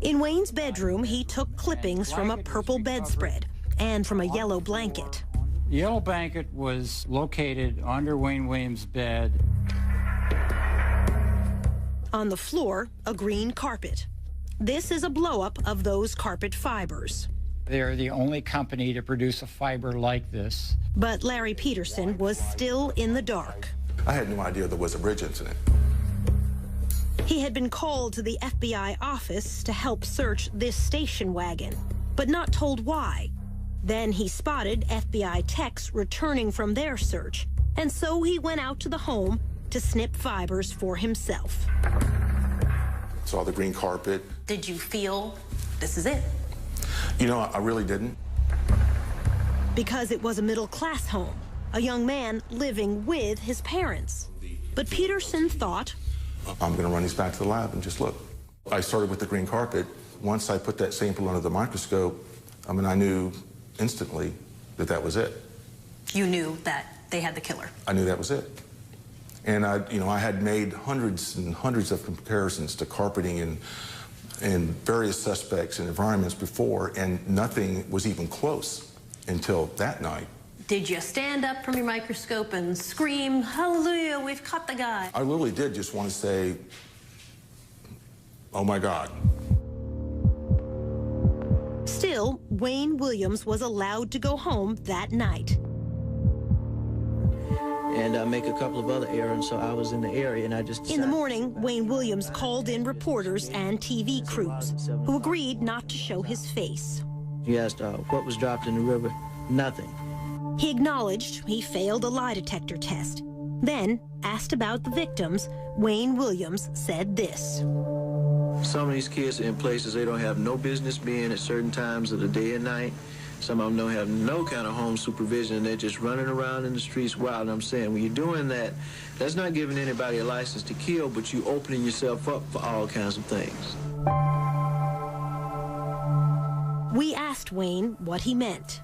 In Wayne's bedroom, he took clippings from a purple bedspread and from a yellow blanket. The yellow blanket was located under Wayne Williams' bed. On the floor, a green carpet. This is a blow-up of those carpet fibers. They're the only company to produce a fiber like this. But Larry Peterson was still in the dark. I had no idea there was a bridge incident. He had been called to the FBI office to help search this station wagon, but not told why. Then he spotted FBI techs returning from their search, and so he went out to the home to snip fibers for himself. Saw the green carpet. Did you feel this is it? You know, I really didn't. Because it was a middle-class home, a young man living with his parents. But Peterson thought, I'm going to run these back to the lab and just look. I started with the green carpet. Once I put that sample under the microscope, I mean, I knew instantly that that was it. You knew that they had the killer. I knew that was it. And I had made hundreds and hundreds of comparisons to carpeting and various suspects and environments before, and nothing was even close until that night. Did you stand up from your microscope and scream, "Hallelujah, we've caught the guy"? I really did just want to say, oh my God. Still, Wayne Williams was allowed to go home that night. And I make a couple of other errands, so I was in the area, and I just decided. In the morning, Wayne Williams called in reporters and TV crews, who agreed not to show his face. He asked what was dropped in the river. Nothing. He acknowledged he failed a lie detector test. Then, asked about the victims, Wayne Williams said this. Some of these kids are in places they don't have no business being at certain times of the day and night. Some of them don't have no kind of home supervision, and they're just running around in the streets wild. And I'm saying, when you're doing that, that's not giving anybody a license to kill, but you opening yourself up for all kinds of things. We asked Wayne what he meant.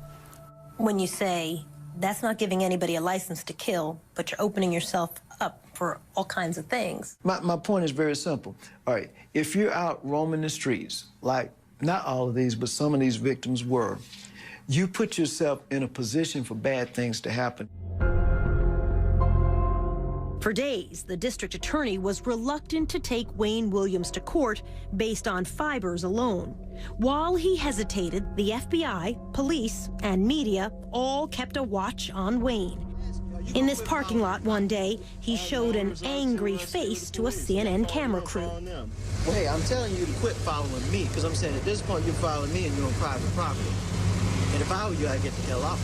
When you say, that's not giving anybody a license to kill, but you're opening yourself up for all kinds of things. My point is very simple. All right, if you're out roaming the streets, like not all of these, but some of these victims were, you put yourself in a position for bad things to happen. For days, the district attorney was reluctant to take Wayne Williams to court based on fibers alone. While he hesitated, the FBI, police, and media all kept a watch on Wayne. In this parking lot one day, he showed an angry face to a CNN camera crew. Well, hey, I'm telling you to quit following me, because I'm saying at this point you're following me and you're on private property. And if I were you, I'd get the hell off.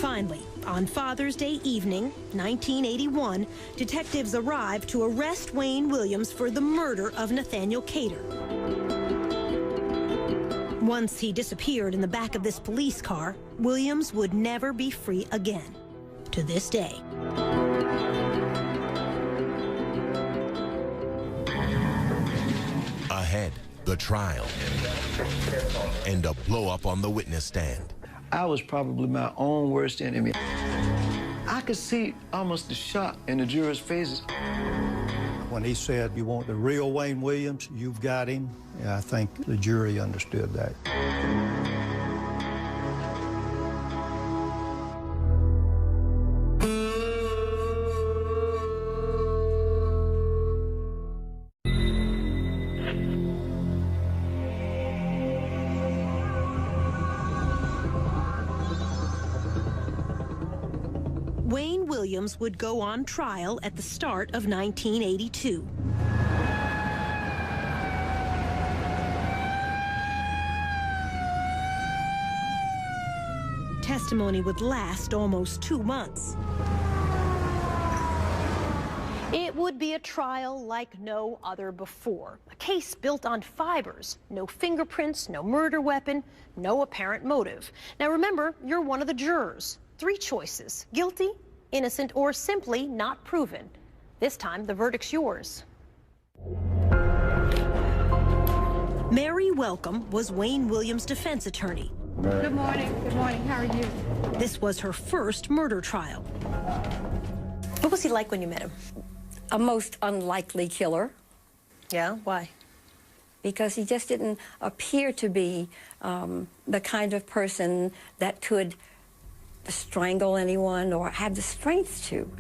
Finally, on Father's Day evening, 1981, detectives arrived to arrest Wayne Williams for the murder of Nathaniel Cater. Once he disappeared in the back of this police car, Williams would never be free again, to this day. Ahead, the trial and a blow-up on the witness stand. I was probably my own worst enemy. I could see almost the shock in the jurors' faces. When he said, "You want the real Wayne Williams, you've got him," yeah, I think the jury understood that. Wayne Williams would go on trial at the start of 1982. Testimony would last almost 2 months. It would be a trial like no other before. A case built on fibers, no fingerprints, no murder weapon, no apparent motive. Now remember, you're one of the jurors. 3 choices: guilty, innocent, or simply not proven. This time, the verdict's yours. Mary Welcome was Wayne Williams' defense attorney. Good morning. Good morning. How are you? This was her first murder trial. What was he like when you met him? A most unlikely killer. Yeah, why? Because he just didn't appear to be the kind of person that could strangle anyone or have the strength to.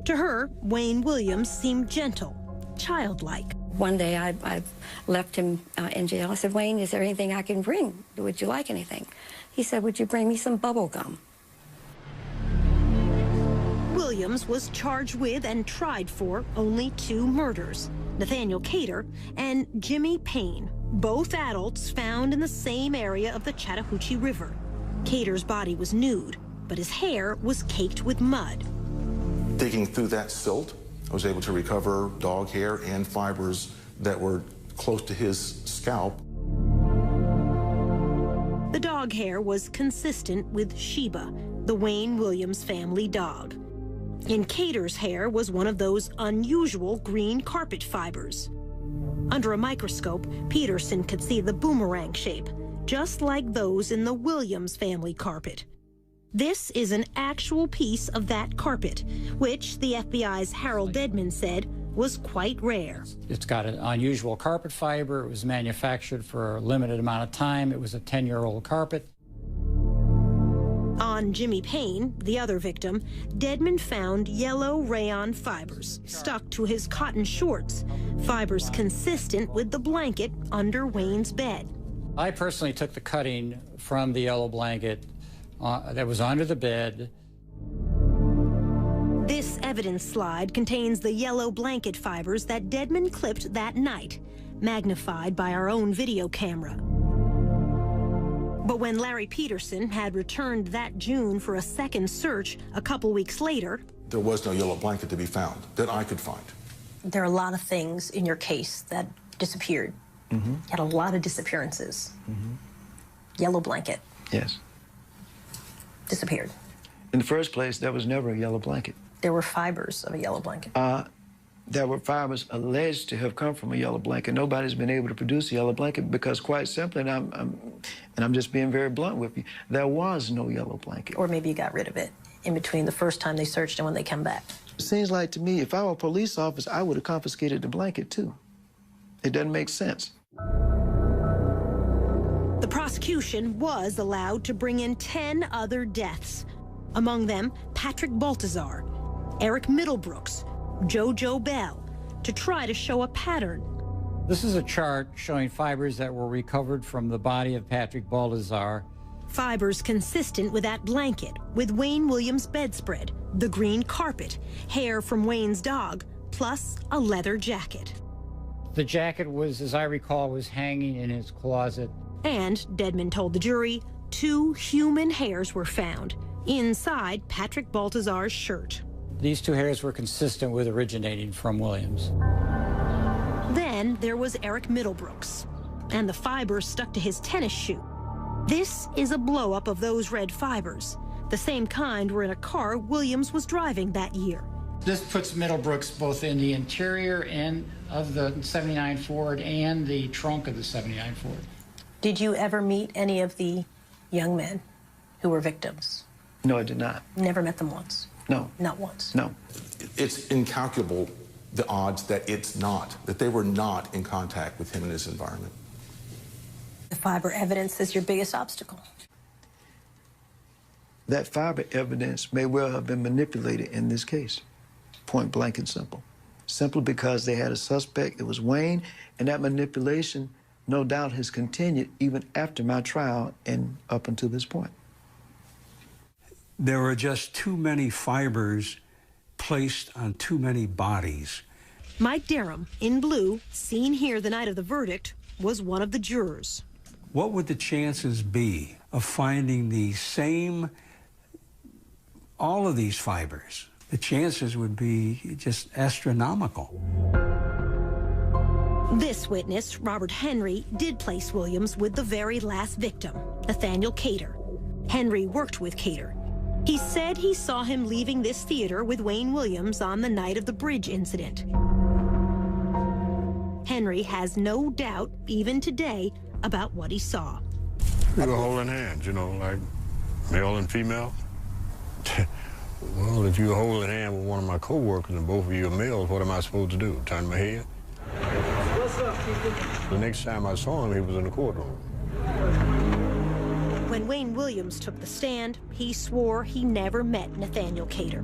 To her, Wayne Williams seemed gentle, childlike. One day I left him in jail. I said, Wayne, is there anything I can bring? Would you like anything? He said, would you bring me some bubble gum? Williams was charged with and tried for only 2 murders, Nathaniel Cater and Jimmy Payne, both adults found in the same area of the Chattahoochee River. Cater's body was nude, but his hair was caked with mud. Digging through that silt, I was able to recover dog hair and fibers that were close to his scalp. The dog hair was consistent with Sheba, the Wayne Williams family dog. In Cater's hair was one of those unusual green carpet fibers. Under a microscope, Peterson could see the boomerang shape, just like those in the Williams family carpet. This is an actual piece of that carpet, which the FBI's Harold Dedman said was quite rare. It's got an unusual carpet fiber. It was manufactured for a limited amount of time. It was a 10-year-old carpet. On Jimmy Payne, the other victim, Dedman found yellow rayon fibers stuck to his cotton shorts, fibers consistent with the blanket under Wayne's bed. I personally took the cutting from the yellow blanket that was under the bed. This evidence slide contains the yellow blanket fibers that Dedman clipped that night, magnified by our own video camera. But when Larry Peterson had returned that June for a second search a couple weeks later, There was no yellow blanket to be found that I could find. There are a lot of things in your case that disappeared. Mm-hmm. You had a lot of disappearances. Yellow blanket Yes. disappeared. In the first place, there was never a yellow blanket. There were fibers of a yellow blanket. There were fibers alleged to have come from a yellow blanket. Nobody's been able to produce a yellow blanket because, quite simply, and I'm just being very blunt with you, there was no yellow blanket. Or maybe you got rid of it in between the first time they searched and when they come back. It seems like to me, if I were a police officer, I would have confiscated the blanket too. It doesn't make sense. the prosecution was allowed to bring in 10 other deaths. Among them, Patrick Baltazar, Eric Middlebrooks, JoJo Bell, to try to show a pattern. This is a chart showing fibers that were recovered from the body of Patrick Baltazar. Fibers consistent with that blanket, with Wayne Williams' bedspread, the green carpet, hair from Wayne's dog, plus a leather jacket. The jacket was, as I recall, was hanging in his closet. And, Dedman told the jury, 2 human hairs were found inside Patrick Baltazar's shirt. These 2 hairs were consistent with originating from Williams. Then there was Eric Middlebrooks, and the fibers stuck to his tennis shoe. This is a blow-up of those red fibers. The same kind were in a car Williams was driving that year. This puts Middlebrooks both in the interior and of the 79 Ford and the trunk of the 79 Ford. Did you ever meet any of the young men who were victims? No, I did not. Never met them once? No. Not once? No. It's incalculable, the odds that that they were not in contact with him in his environment. The fiber evidence is your biggest obstacle. That fiber evidence may well have been manipulated in this case, point blank and simple. Simply because they had a suspect, it was Wayne, and that manipulation, no doubt, has continued even after my trial and up until this point. There were just too many fibers placed on too many bodies. Mike Derham, in blue, seen here the night of the verdict, was one of the jurors. What would the chances be of finding the same, all of these fibers? The chances would be just astronomical. This witness, Robert Henry, did place Williams with the very last victim, Nathaniel Cater. Henry worked with Cater. He said he saw him leaving this theater with Wayne Williams on the night of the bridge incident. Henry has no doubt, even today, about what he saw. We were holding hands, you know, like male and female. Well, if you were holding hands with one of my co-workers and both of you are males, what am I supposed to do? Turn my head? What's up, people? The next time I saw him, he was in the courtroom. When Wayne Williams took the stand, he swore he never met Nathaniel Cater.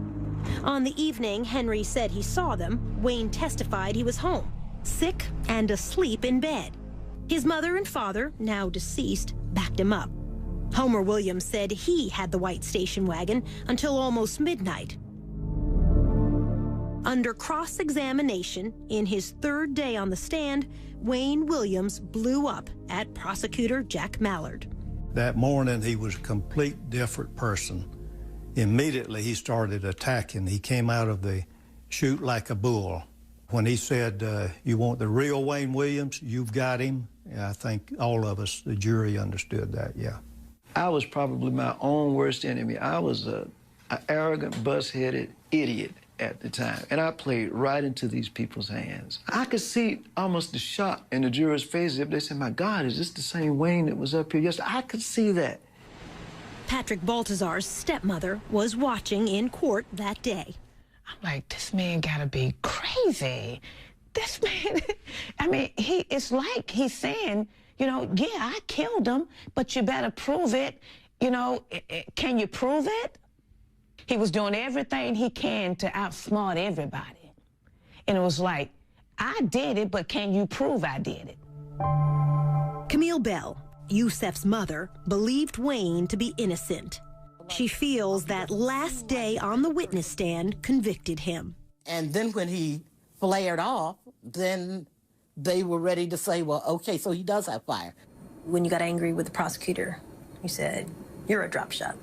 On the evening Henry said he saw them, Wayne testified he was home. sick and asleep in bed. His mother and father, now deceased, backed him up. Homer Williams said he had the white station wagon until almost midnight. Under cross-examination, in his third day on the stand, Wayne Williams blew up at prosecutor Jack Mallard. That morning, he was a complete different person. Immediately, he started attacking. He came out of the chute like a bull. When he said, you want the real Wayne Williams, you've got him, I think all of us, the jury, understood that, yeah. I was probably my own worst enemy. I was an arrogant, bus-headed idiot at the time, and I played right into these people's hands. I could see almost the shock in the jurors' faces if they said, my God, is this the same Wayne that was up here yesterday? I could see that. Patrick Baltazar's stepmother was watching in court that day. I'm like, this man gotta be crazy. This man, I mean, it's like he's saying, you know, yeah, I killed him, but you better prove it. You know, can you prove it? He was doing everything he can to outsmart everybody. And it was like, I did it, but can you prove I did it? Camille Bell, Yusef's mother, believed Wayne to be innocent. She feels that last day on the witness stand convicted him. And then when he flared off, then they were ready to say, well, okay, so he does have fire. When you got angry with the prosecutor, you said, you're a drop shot.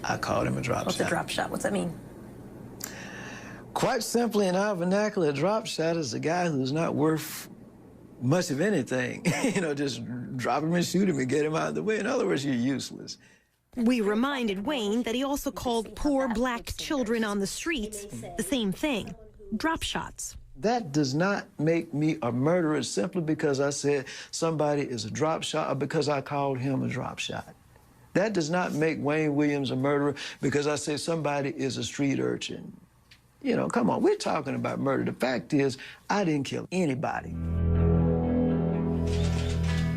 I called him a drop shot. What's a drop shot? What's that mean? Quite simply, in our vernacular, a drop shot is a guy who's not worth much of anything. You know, just drop him and shoot him and get him out of the way. In other words, you're useless. We reminded Wayne that he also called poor black children on the streets the same thing, drop shots. That does not make me a murderer simply because I said somebody is a drop shot or because I called him a drop shot. That does not make Wayne Williams a murderer because I say somebody is a street urchin. You know, come on, we're talking about murder. The fact is, I didn't kill anybody.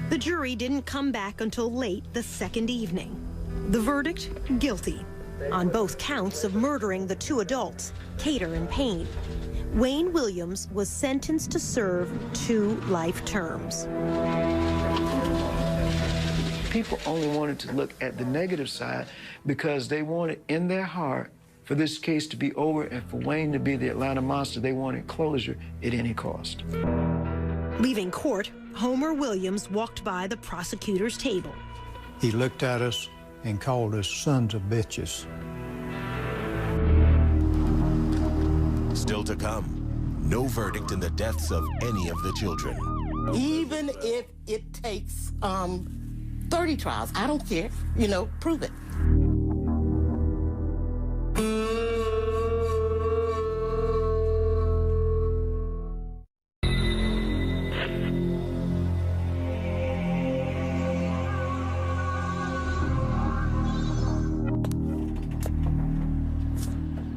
The jury didn't come back until late the second evening. The verdict, guilty, on both counts of murdering the two adults, Cater and Payne. Wayne Williams was sentenced to serve 2 life terms. People only wanted to look at the negative side because they wanted in their heart for this case to be over and for Wayne to be the Atlanta monster. They wanted closure at any cost. Leaving court, Homer Williams walked by the prosecutor's table. He looked at us and called us sons of bitches. Still to come, no verdict in the deaths of any of the children. Even if it takes 30 trials, I don't care. You know, prove it.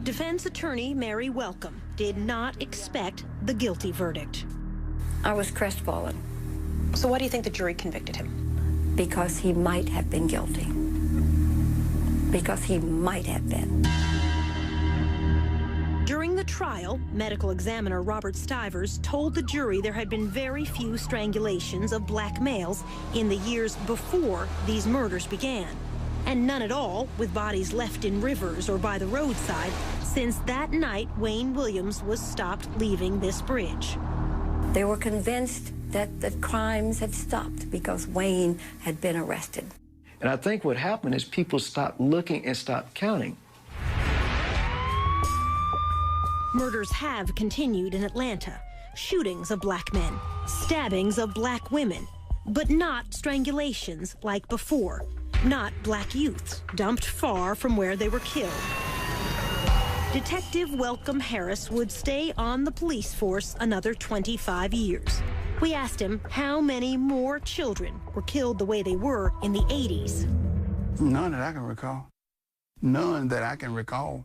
Defense attorney Mary Welcome did not expect the guilty verdict. I was crestfallen. So why do you think the jury convicted him? Because he might have been guilty. Because he might have been. During the trial, medical examiner Robert Stivers told the jury there had been very few strangulations of black males in the years before these murders began, and none at all with bodies left in rivers or by the roadside since that night Wayne Williams was stopped leaving this bridge. They were convinced that the crimes had stopped because Wayne had been arrested. And I think what happened is people stopped looking and stopped counting. Murders have continued in Atlanta. Shootings of black men, stabbings of black women, but not strangulations like before. Not black youths dumped far from where they were killed. Detective Welcome Harris would stay on the police force another 25 years. We asked him how many more children were killed the way they were in the 80s. None that I can recall. None that I can recall.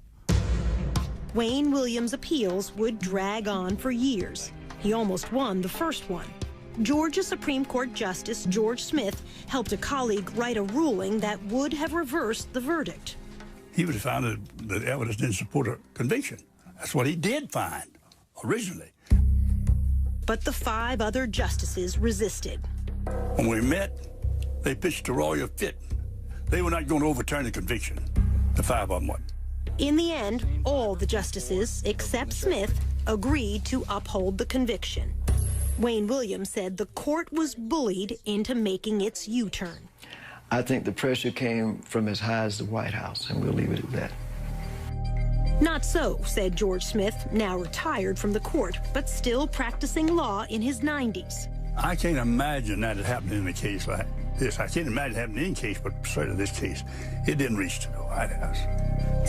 Wayne Williams' appeals would drag on for years. He almost won the first one. Georgia Supreme Court Justice George Smith helped a colleague write a ruling that would have reversed the verdict. He would have found that the evidence didn't support a conviction. That's what he did find originally. but the 5 other justices resisted. When we met, they pitched a royal fit. They were not going to overturn the conviction. The 5 of them would. In the end, all the justices, except Smith, agreed to uphold the conviction. Wayne Williams said the court was bullied into making its U-turn. I think the pressure came from as high as the White House, and we'll leave it at that. Not so, said George Smith, now retired from the court, but still practicing law in his 90s. I can't imagine that it happened in a case like this. I can't imagine it happened in any case, but certainly this case, it didn't reach to the White House.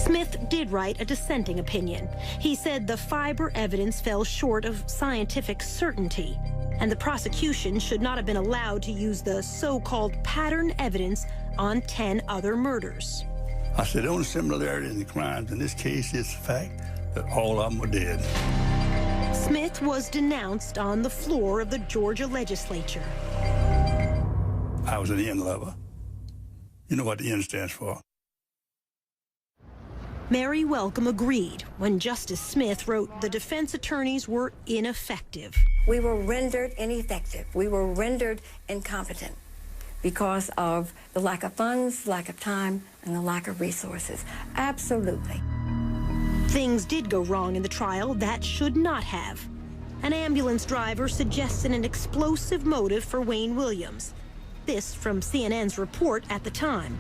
Smith did write a dissenting opinion. He said the fiber evidence fell short of scientific certainty, and the prosecution should not have been allowed to use the so-called pattern evidence on 10 other murders. I said the only similarity in the crimes in this case is the fact that all of them were dead. Smith was denounced on the floor of the Georgia legislature. I was an N lover. You know what the N stands for. Mary Welcome agreed when Justice Smith wrote the defense attorneys were ineffective. We were rendered ineffective. We were rendered incompetent because of the lack of funds, lack of time, and the lack of resources. Absolutely. Things did go wrong in the trial that should not have. An ambulance driver suggested an explosive motive for Wayne Williams. This from CNN's report at the time.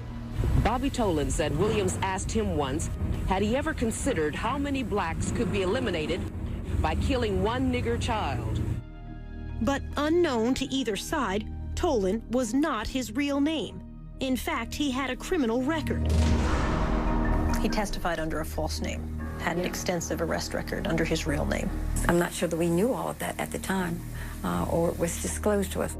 Bobby Tolan said Williams asked him once, had he ever considered how many blacks could be eliminated by killing one nigger child? But unknown to either side, Tolan was not his real name. In fact, he had a criminal record. He testified under a false name, had an extensive arrest record under his real name. I'm not sure that we knew all of that at the time, or it was disclosed to us.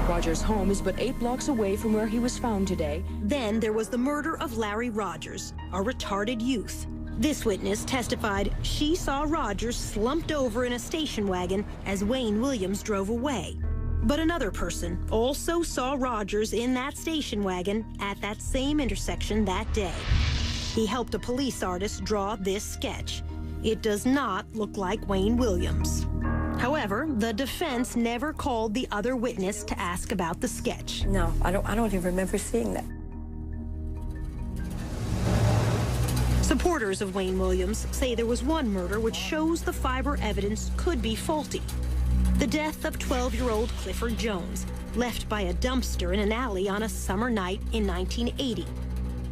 Rogers' home is but 8 blocks away from where he was found today. Then there was the murder of Larry Rogers, a retarded youth. This witness testified she saw Rogers slumped over in a station wagon as Wayne Williams drove away. But another person also saw Rogers in that station wagon at that same intersection that day. He helped a police artist draw this sketch. It does not look like Wayne Williams. However, the defense never called the other witness to ask about the sketch. No, I don't even remember seeing that. Supporters of Wayne Williams say there was one murder which shows the fiber evidence could be faulty. The death of 12-year-old Clifford Jones, left by a dumpster in an alley on a summer night in 1980.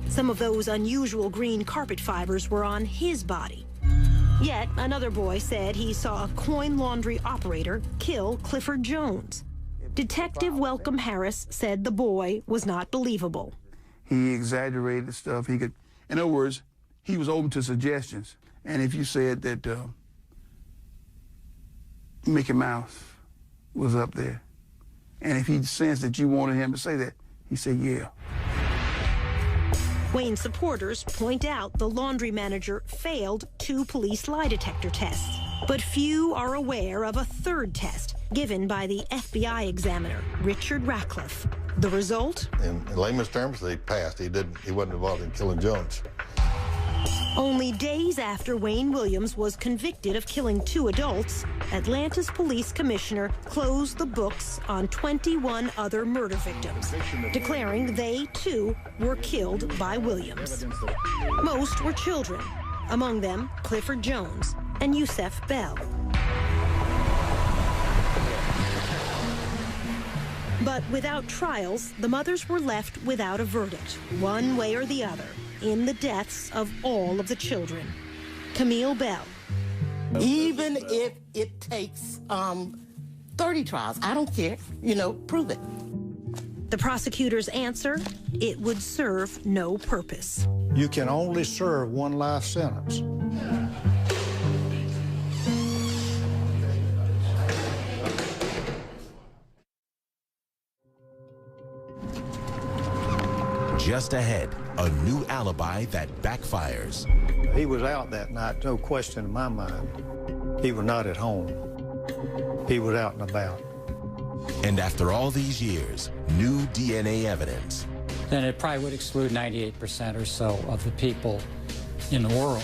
Some of those unusual green carpet fibers were on his body. Yet another boy said he saw a coin laundry operator kill Clifford Jones. Detective Welcome Harris said the boy was not believable. He exaggerated stuff. In other words, he was open to suggestions. And if you said that Mickey Mouse was up there, and if he sensed that you wanted him to say that, he said, yeah. Wayne supporters point out the laundry manager failed 2 police lie detector tests, but few are aware of a third test given by the FBI examiner, Richard Ratcliffe. The result? In layman's terms, they passed. He wasn't involved in killing Jones. Only days after Wayne Williams was convicted of killing 2 adults, Atlanta's police commissioner closed the books on 21 other murder victims, declaring they, too, were killed by Williams. Most were children, among them Clifford Jones and Yusef Bell. But without trials, the mothers were left without a verdict, one way or the other, in the deaths of all of the children. Camille Bell. Even if it takes 30 trials, I don't care. Prove it. The prosecutor's answer, it would serve no purpose. You can only serve 1 life sentence. Just ahead, a new alibi that backfires. He was out that night, no question in my mind. He was not at home. He was out and about. And after all these years, new DNA evidence. Then it probably would exclude 98% or so of the people in the world.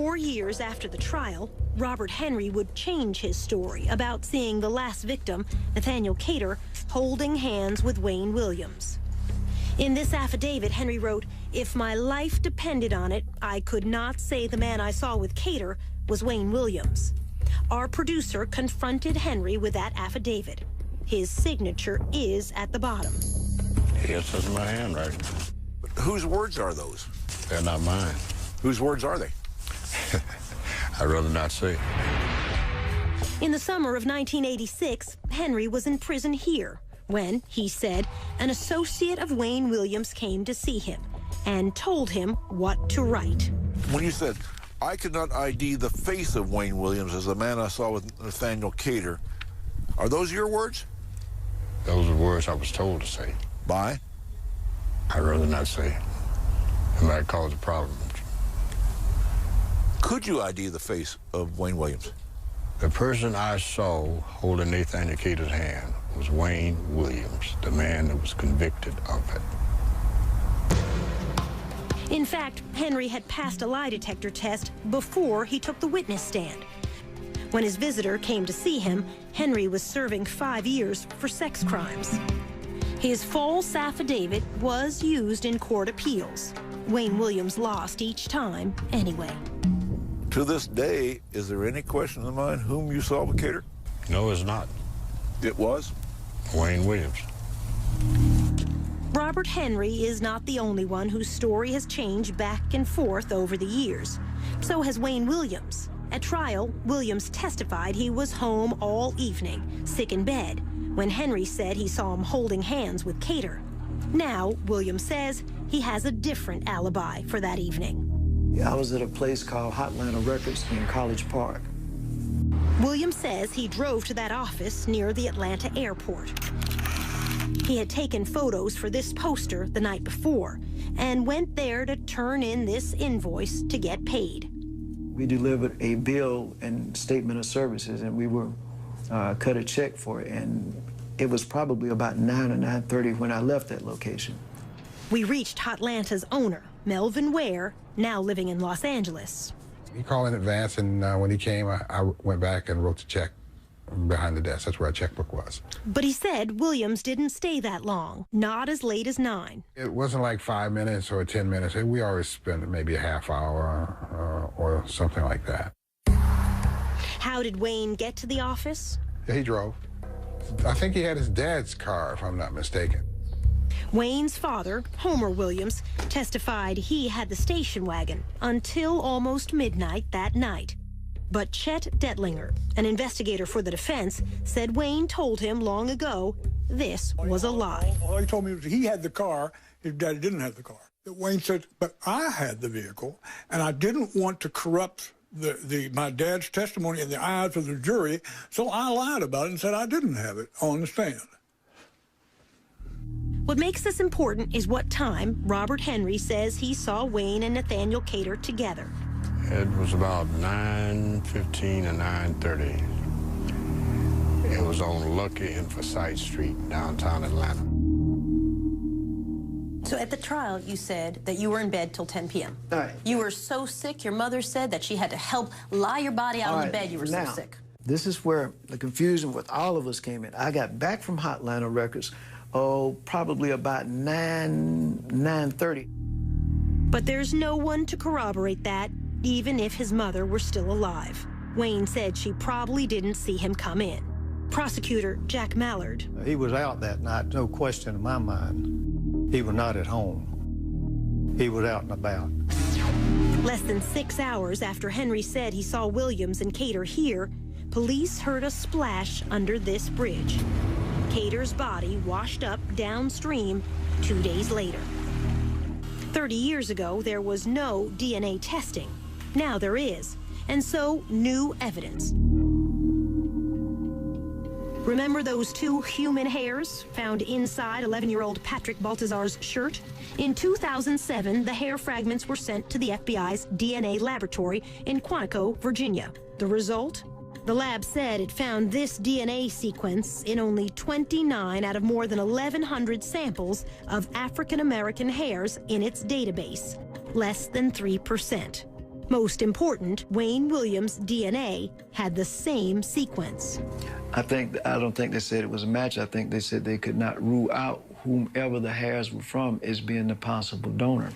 4 years after the trial, Robert Henry would change his story about seeing the last victim, Nathaniel Cater, holding hands with Wayne Williams. In this affidavit, Henry wrote, "If my life depended on it, I could not say the man I saw with Cater was Wayne Williams." Our producer confronted Henry with that affidavit. His signature is at the bottom. Yes, that's my handwriting. Whose words are those? They're not mine. Whose words are they? I'd rather not say. In the summer of 1986, Henry was in prison here when, he said, an associate of Wayne Williams came to see him and told him what to write. When you said, "I could not ID the face of Wayne Williams as the man I saw with Nathaniel Cater," are those your words? Those are words I was told to say. By? I'd rather not say. It might cause a problem. Could you ID the face of Wayne Williams? The person I saw holding Nathaniel Cater's hand was Wayne Williams, the man that was convicted of it. In fact, Henry had passed a lie detector test before he took the witness stand. When his visitor came to see him, Henry was serving 5 years for sex crimes. His false affidavit was used in court appeals. Wayne Williams lost each time anyway. To this day, is there any question in mind whom you saw with Cater? No, it's not. It was? Wayne Williams. Robert Henry is not the only one whose story has changed back and forth over the years. So has Wayne Williams. At trial, Williams testified he was home all evening, sick in bed, when Henry said he saw him holding hands with Cater. Now, Williams says he has a different alibi for that evening. I was at a place called Hotlanta Records in College Park. Williams says he drove to that office near the Atlanta airport. He had taken photos for this poster the night before and went there to turn in this invoice to get paid. We delivered a bill and statement of services, and we were cut a check for it, and it was probably about 9 or 9:30 when I left that location. We reached Hotlanta's owner, Melvin Ware, now living in Los Angeles. He called in advance, and when he came, I went back and wrote the check behind the desk. That's where our checkbook was. But he said Williams didn't stay that long, not as late as 9. It wasn't like 5 minutes or 10 minutes. We always spent maybe a half hour or something like that. How did Wayne get to the office? Yeah, he drove. I think he had his dad's car, if I'm not mistaken. Wayne's father, Homer Williams, testified he had the station wagon until almost midnight that night. But Chet Detlinger, an investigator for the defense, said Wayne told him long ago this was a lie. All he told me was he had the car, his daddy didn't have the car. Wayne said, but I had the vehicle, and I didn't want to corrupt my dad's testimony in the eyes of the jury, so I lied about it and said I didn't have it on the stand. What makes this important is what time Robert Henry says he saw Wayne and Nathaniel Cater together. It was about 9:15 and 9:30. It was on Lucky and Forsyth Street, downtown Atlanta. So at the trial, you said that you were in bed till 10 p.m. All right. You were so sick, your mother said that she had to help lie your body out on the bed. You were so sick. This is where the confusion with all of us came in. I got back from Hotlanta Records, probably about 9:30. But there's no one to corroborate that, even if his mother were still alive. Wayne said she probably didn't see him come in. Prosecutor Jack Mallard. He was out that night, no question in my mind. He was not at home. He was out and about. Less than 6 hours after Henry said he saw Williams and Cater here, police heard a splash under this bridge. Cater's body washed up downstream 2 days later. 30 years ago, there was no DNA testing. Now there is, and so new evidence. Remember those 2 human hairs found inside 11-year-old Patrick Baltazar's shirt? In 2007, the hair fragments were sent to the FBI's DNA laboratory in Quantico, Virginia. The result? The lab said it found this DNA sequence in only 29 out of more than 1,100 samples of African-American hairs in its database, less than 3%. Most important, Wayne Williams' DNA had the same sequence. I don't think they said it was a match. I think they said they could not rule out whomever the hairs were from as being the possible donor.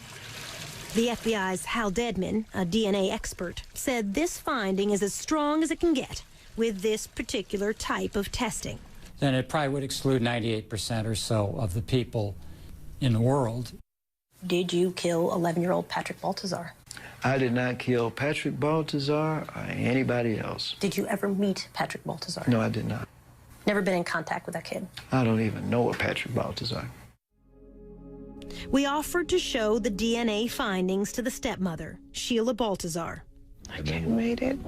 The FBI's Hal Dedman, a DNA expert, said this finding is as strong as it can get with this particular type of testing. Then it probably would exclude 98% or so of the people in the world. Did you kill 11-year-old Patrick Baltazar? I did not kill Patrick Baltazar or anybody else. Did you ever meet Patrick Baltazar? No, I did not. Never been in contact with that kid? I don't even know a Patrick Baltazar. We offered to show the DNA findings to the stepmother, Sheila Baltazar. I can't read it.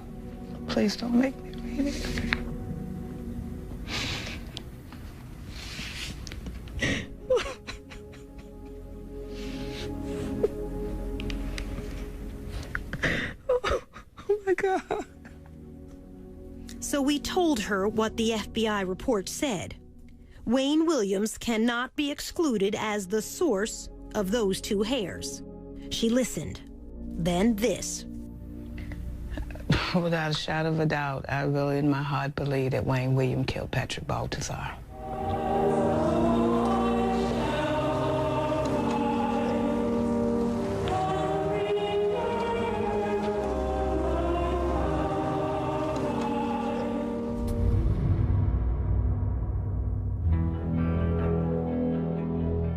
Please don't make me read it. Oh my God. So we told her what the FBI report said. Wayne Williams cannot be excluded as the source of those two hairs. She listened. Then this. Without a shadow of a doubt, I really in my heart believe that Wayne Williams killed Patrick Baltazar.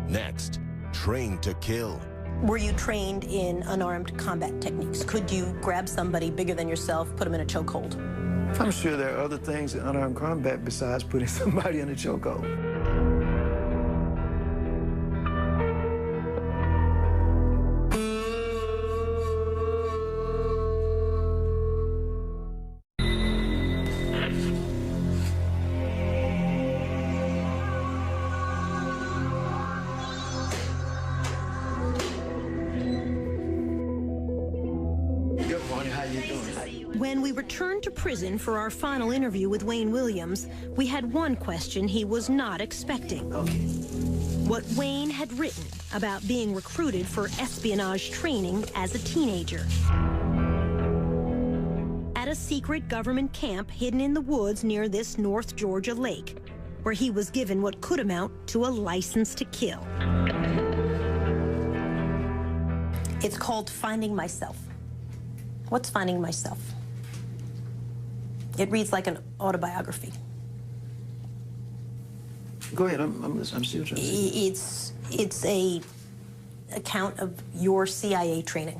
Next, train to kill. Were you trained in unarmed combat techniques? Could you grab somebody bigger than yourself, put them in a chokehold? I'm sure there are other things in unarmed combat besides putting somebody in a chokehold. When we returned to prison for our final interview with Wayne Williams, we had one question he was not expecting. What Wayne had written about being recruited for espionage training as a teenager. At a secret government camp hidden in the woods near this North Georgia lake, where he was given what could amount to a license to kill. It's called Finding Myself. What's Finding Myself? It reads like an autobiography. Go ahead, I'm still trying to see. It's a account of your CIA training.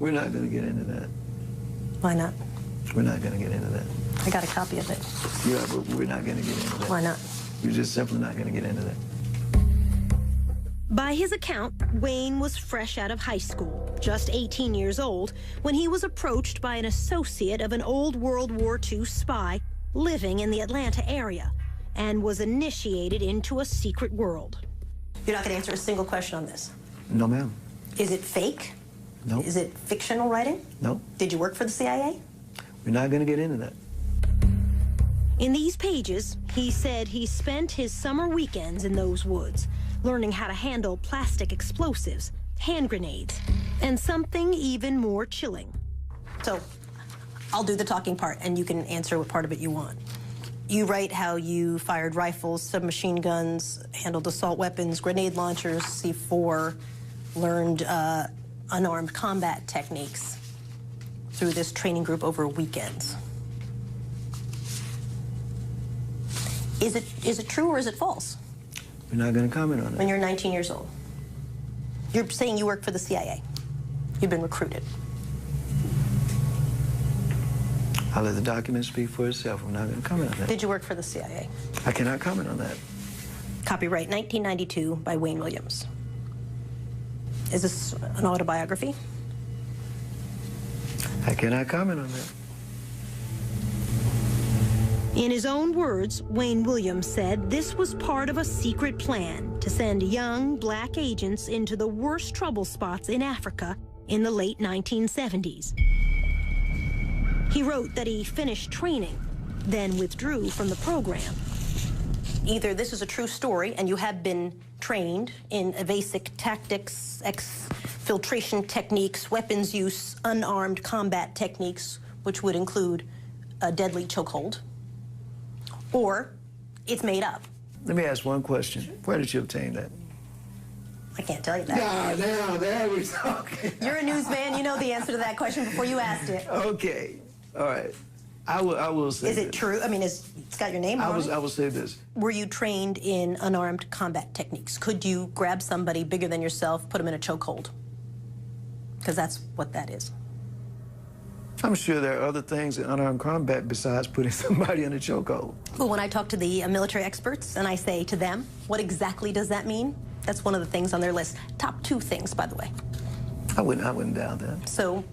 We're not going to get into that. Why not? We're not going to get into that. I got a copy of it. Yeah, but we're not going to get into that. Why not? We're just simply not going to get into that. By his account, Wayne was fresh out of high school, just 18 years old, when he was approached by an associate of an old World War II spy living in the Atlanta area and was initiated into a secret world. You're not going to answer a single question on this? No, ma'am. Is it fake? No. Is it fictional writing? No. Did you work for the CIA? We're not going to get into that. In these pages, he said he spent his summer weekends in those woods, learning how to handle plastic explosives, hand grenades, and something even more chilling. So, I'll do the talking part, and you can answer what part of it you want. You write how you fired rifles, submachine guns, handled assault weapons, grenade launchers, C4, learned unarmed combat techniques through this training group over weekends. Is it true or is it false? We're not going to comment on that. When you're 19 years old. You're saying you work for the CIA. You've been recruited. I'll let the document speak for itself. I'm not going to comment on that. Did you work for the CIA? I cannot comment on that. Copyright 1992 by Wayne Williams. Is this an autobiography? I cannot comment on that. In his own words, Wayne Williams said this was part of a secret plan to send young black agents into the worst trouble spots in Africa in the late 1970s. He wrote that he finished training, then withdrew from the program. Either this is a true story and you have been trained in evasive tactics, filtration techniques, weapons use, unarmed combat techniques, which would include a deadly chokehold, or it's made up. Let me ask one question. Where did you obtain that? I can't tell you that. There we talking. You're a newsman. You know the answer to that question before you asked it. Okay. All right. I will say Is it true? I mean, it's got your name on it. I will say this. Were you trained in unarmed combat techniques? Could you grab somebody bigger than yourself, put them in a chokehold? Because that's what that is. I'm sure there are other things in unarmed combat besides putting somebody in a chokehold. But when I talk to the military experts and I say to them, what exactly does that mean? That's one of the things on their list. Top 2 things, by the way. I wouldn't doubt that. So,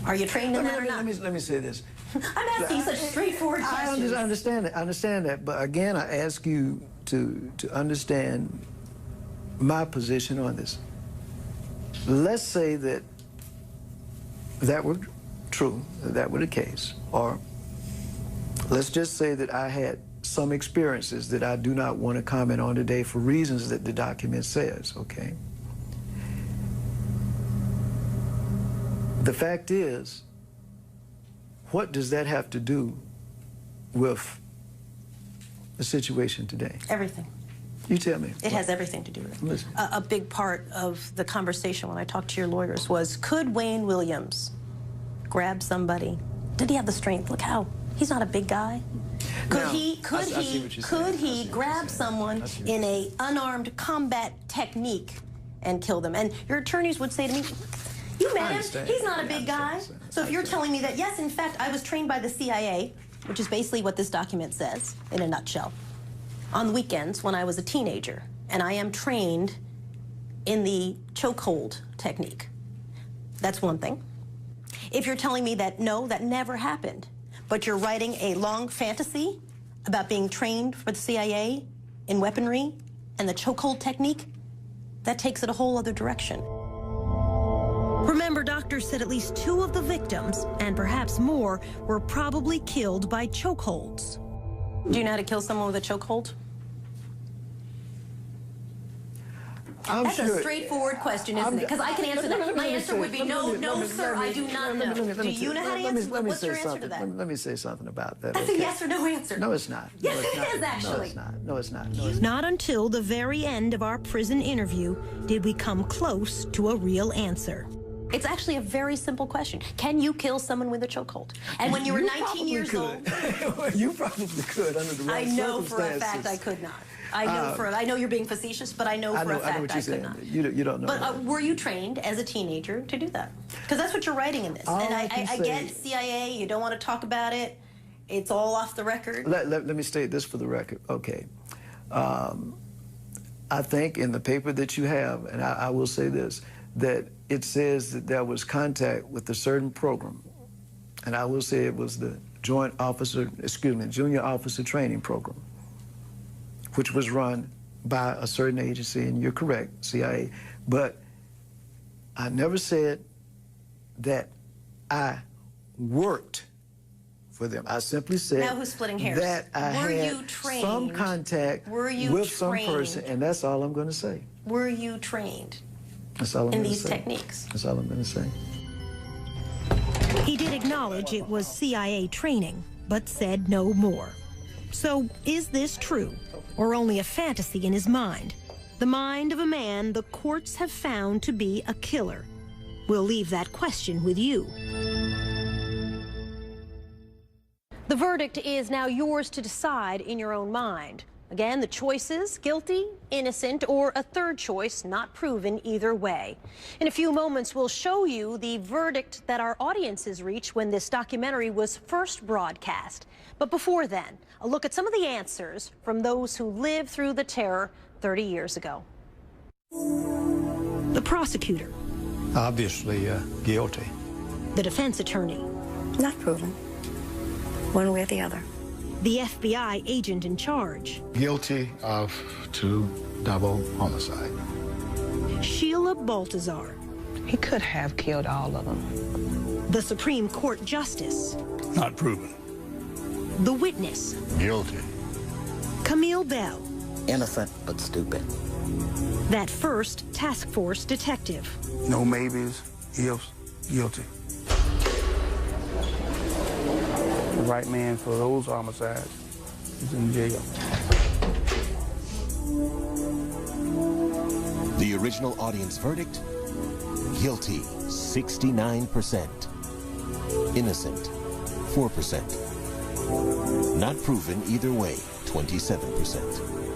are you trained in that or not? Let me say this. I'm asking such straightforward questions. I understand that. But again, I ask you to understand my position on this. Let's say that were true, that were the case, or let's just say that I had some experiences that I do not want to comment on today for reasons that the document says, okay? The fact is, what does that have to do with the situation today? Everything. You tell me. It has everything to do with it. Listen. A big part of the conversation when I talked to your lawyers was, could Wayne Williams grab somebody? Did he have the strength? Look how, he's not a big guy. Could he grab someone in a unarmed combat technique and kill them? And your attorneys would say to me, you met him, he's not a big guy. So if you're telling me that, yes, in fact, I was trained by the CIA, which is basically what this document says in a nutshell, on the weekends when I was a teenager, and I am trained in the chokehold technique. That's one thing. If you're telling me that, no, that never happened, but you're writing a long fantasy about being trained for the CIA in weaponry and the chokehold technique, that takes it a whole other direction. Remember, doctors said at least 2 of the victims, and perhaps more, were probably killed by chokeholds. Do you know how to kill someone with a chokehold? That's a straightforward question, isn't it? Because I can answer that. My answer would be no, sir, I do not know. Do you know how to answer? What's your answer to that? Let me say something about that. That's a yes or no answer. No, it's not. Yes, it is, actually. No, it's not. Not until the very end of our prison interview did we come close to a real answer. It's actually a very simple question. Can you kill someone with a chokehold? And when you were 19 years old... You probably could under the right circumstances. I know for a fact I could not. I know you're being facetious, but I know for a fact I could not. You don't know. But were you trained as a teenager to do that? Because that's what you're writing in this. And I get CIA, you don't want to talk about it. It's all off the record. Let me state this for the record. Okay. I think in the paper that you have, and I will say this, that it says that there was contact with a certain program. And I will say it was the Junior Officer Training Program, which was run by a certain agency, and you're correct, CIA. But I never said that I worked for them. I simply said now who's splitting hairs? That I had some contact with some person, and that's all I'm going to say. Were you trained that's all I'm in gonna these say. techniques? That's all I'm going to say. He did acknowledge it was CIA training, but said no more. So, is this true, or only a fantasy in his mind? The mind of a man the courts have found to be a killer. We'll leave that question with you. The verdict is now yours to decide in your own mind. Again, the choices: guilty, innocent, or a third choice not proven either way. In a few moments, we'll show you the verdict that our audiences reached when this documentary was first broadcast. But before then, a look at some of the answers from those who lived through the terror 30 years ago. The prosecutor. Obviously guilty. The defense attorney. Not proven. One way or the other. The FBI agent in charge. Guilty of 2 double homicide. Sheila Baltazar. He could have killed all of them. The Supreme Court Justice. Not proven. The witness. Guilty. Camille Bell. Innocent but stupid. That first task force detective. No maybes, ifs, guilty. The right man for those homicides is in jail. The original audience verdict, guilty 69%, innocent 4%, not proven either way 27%.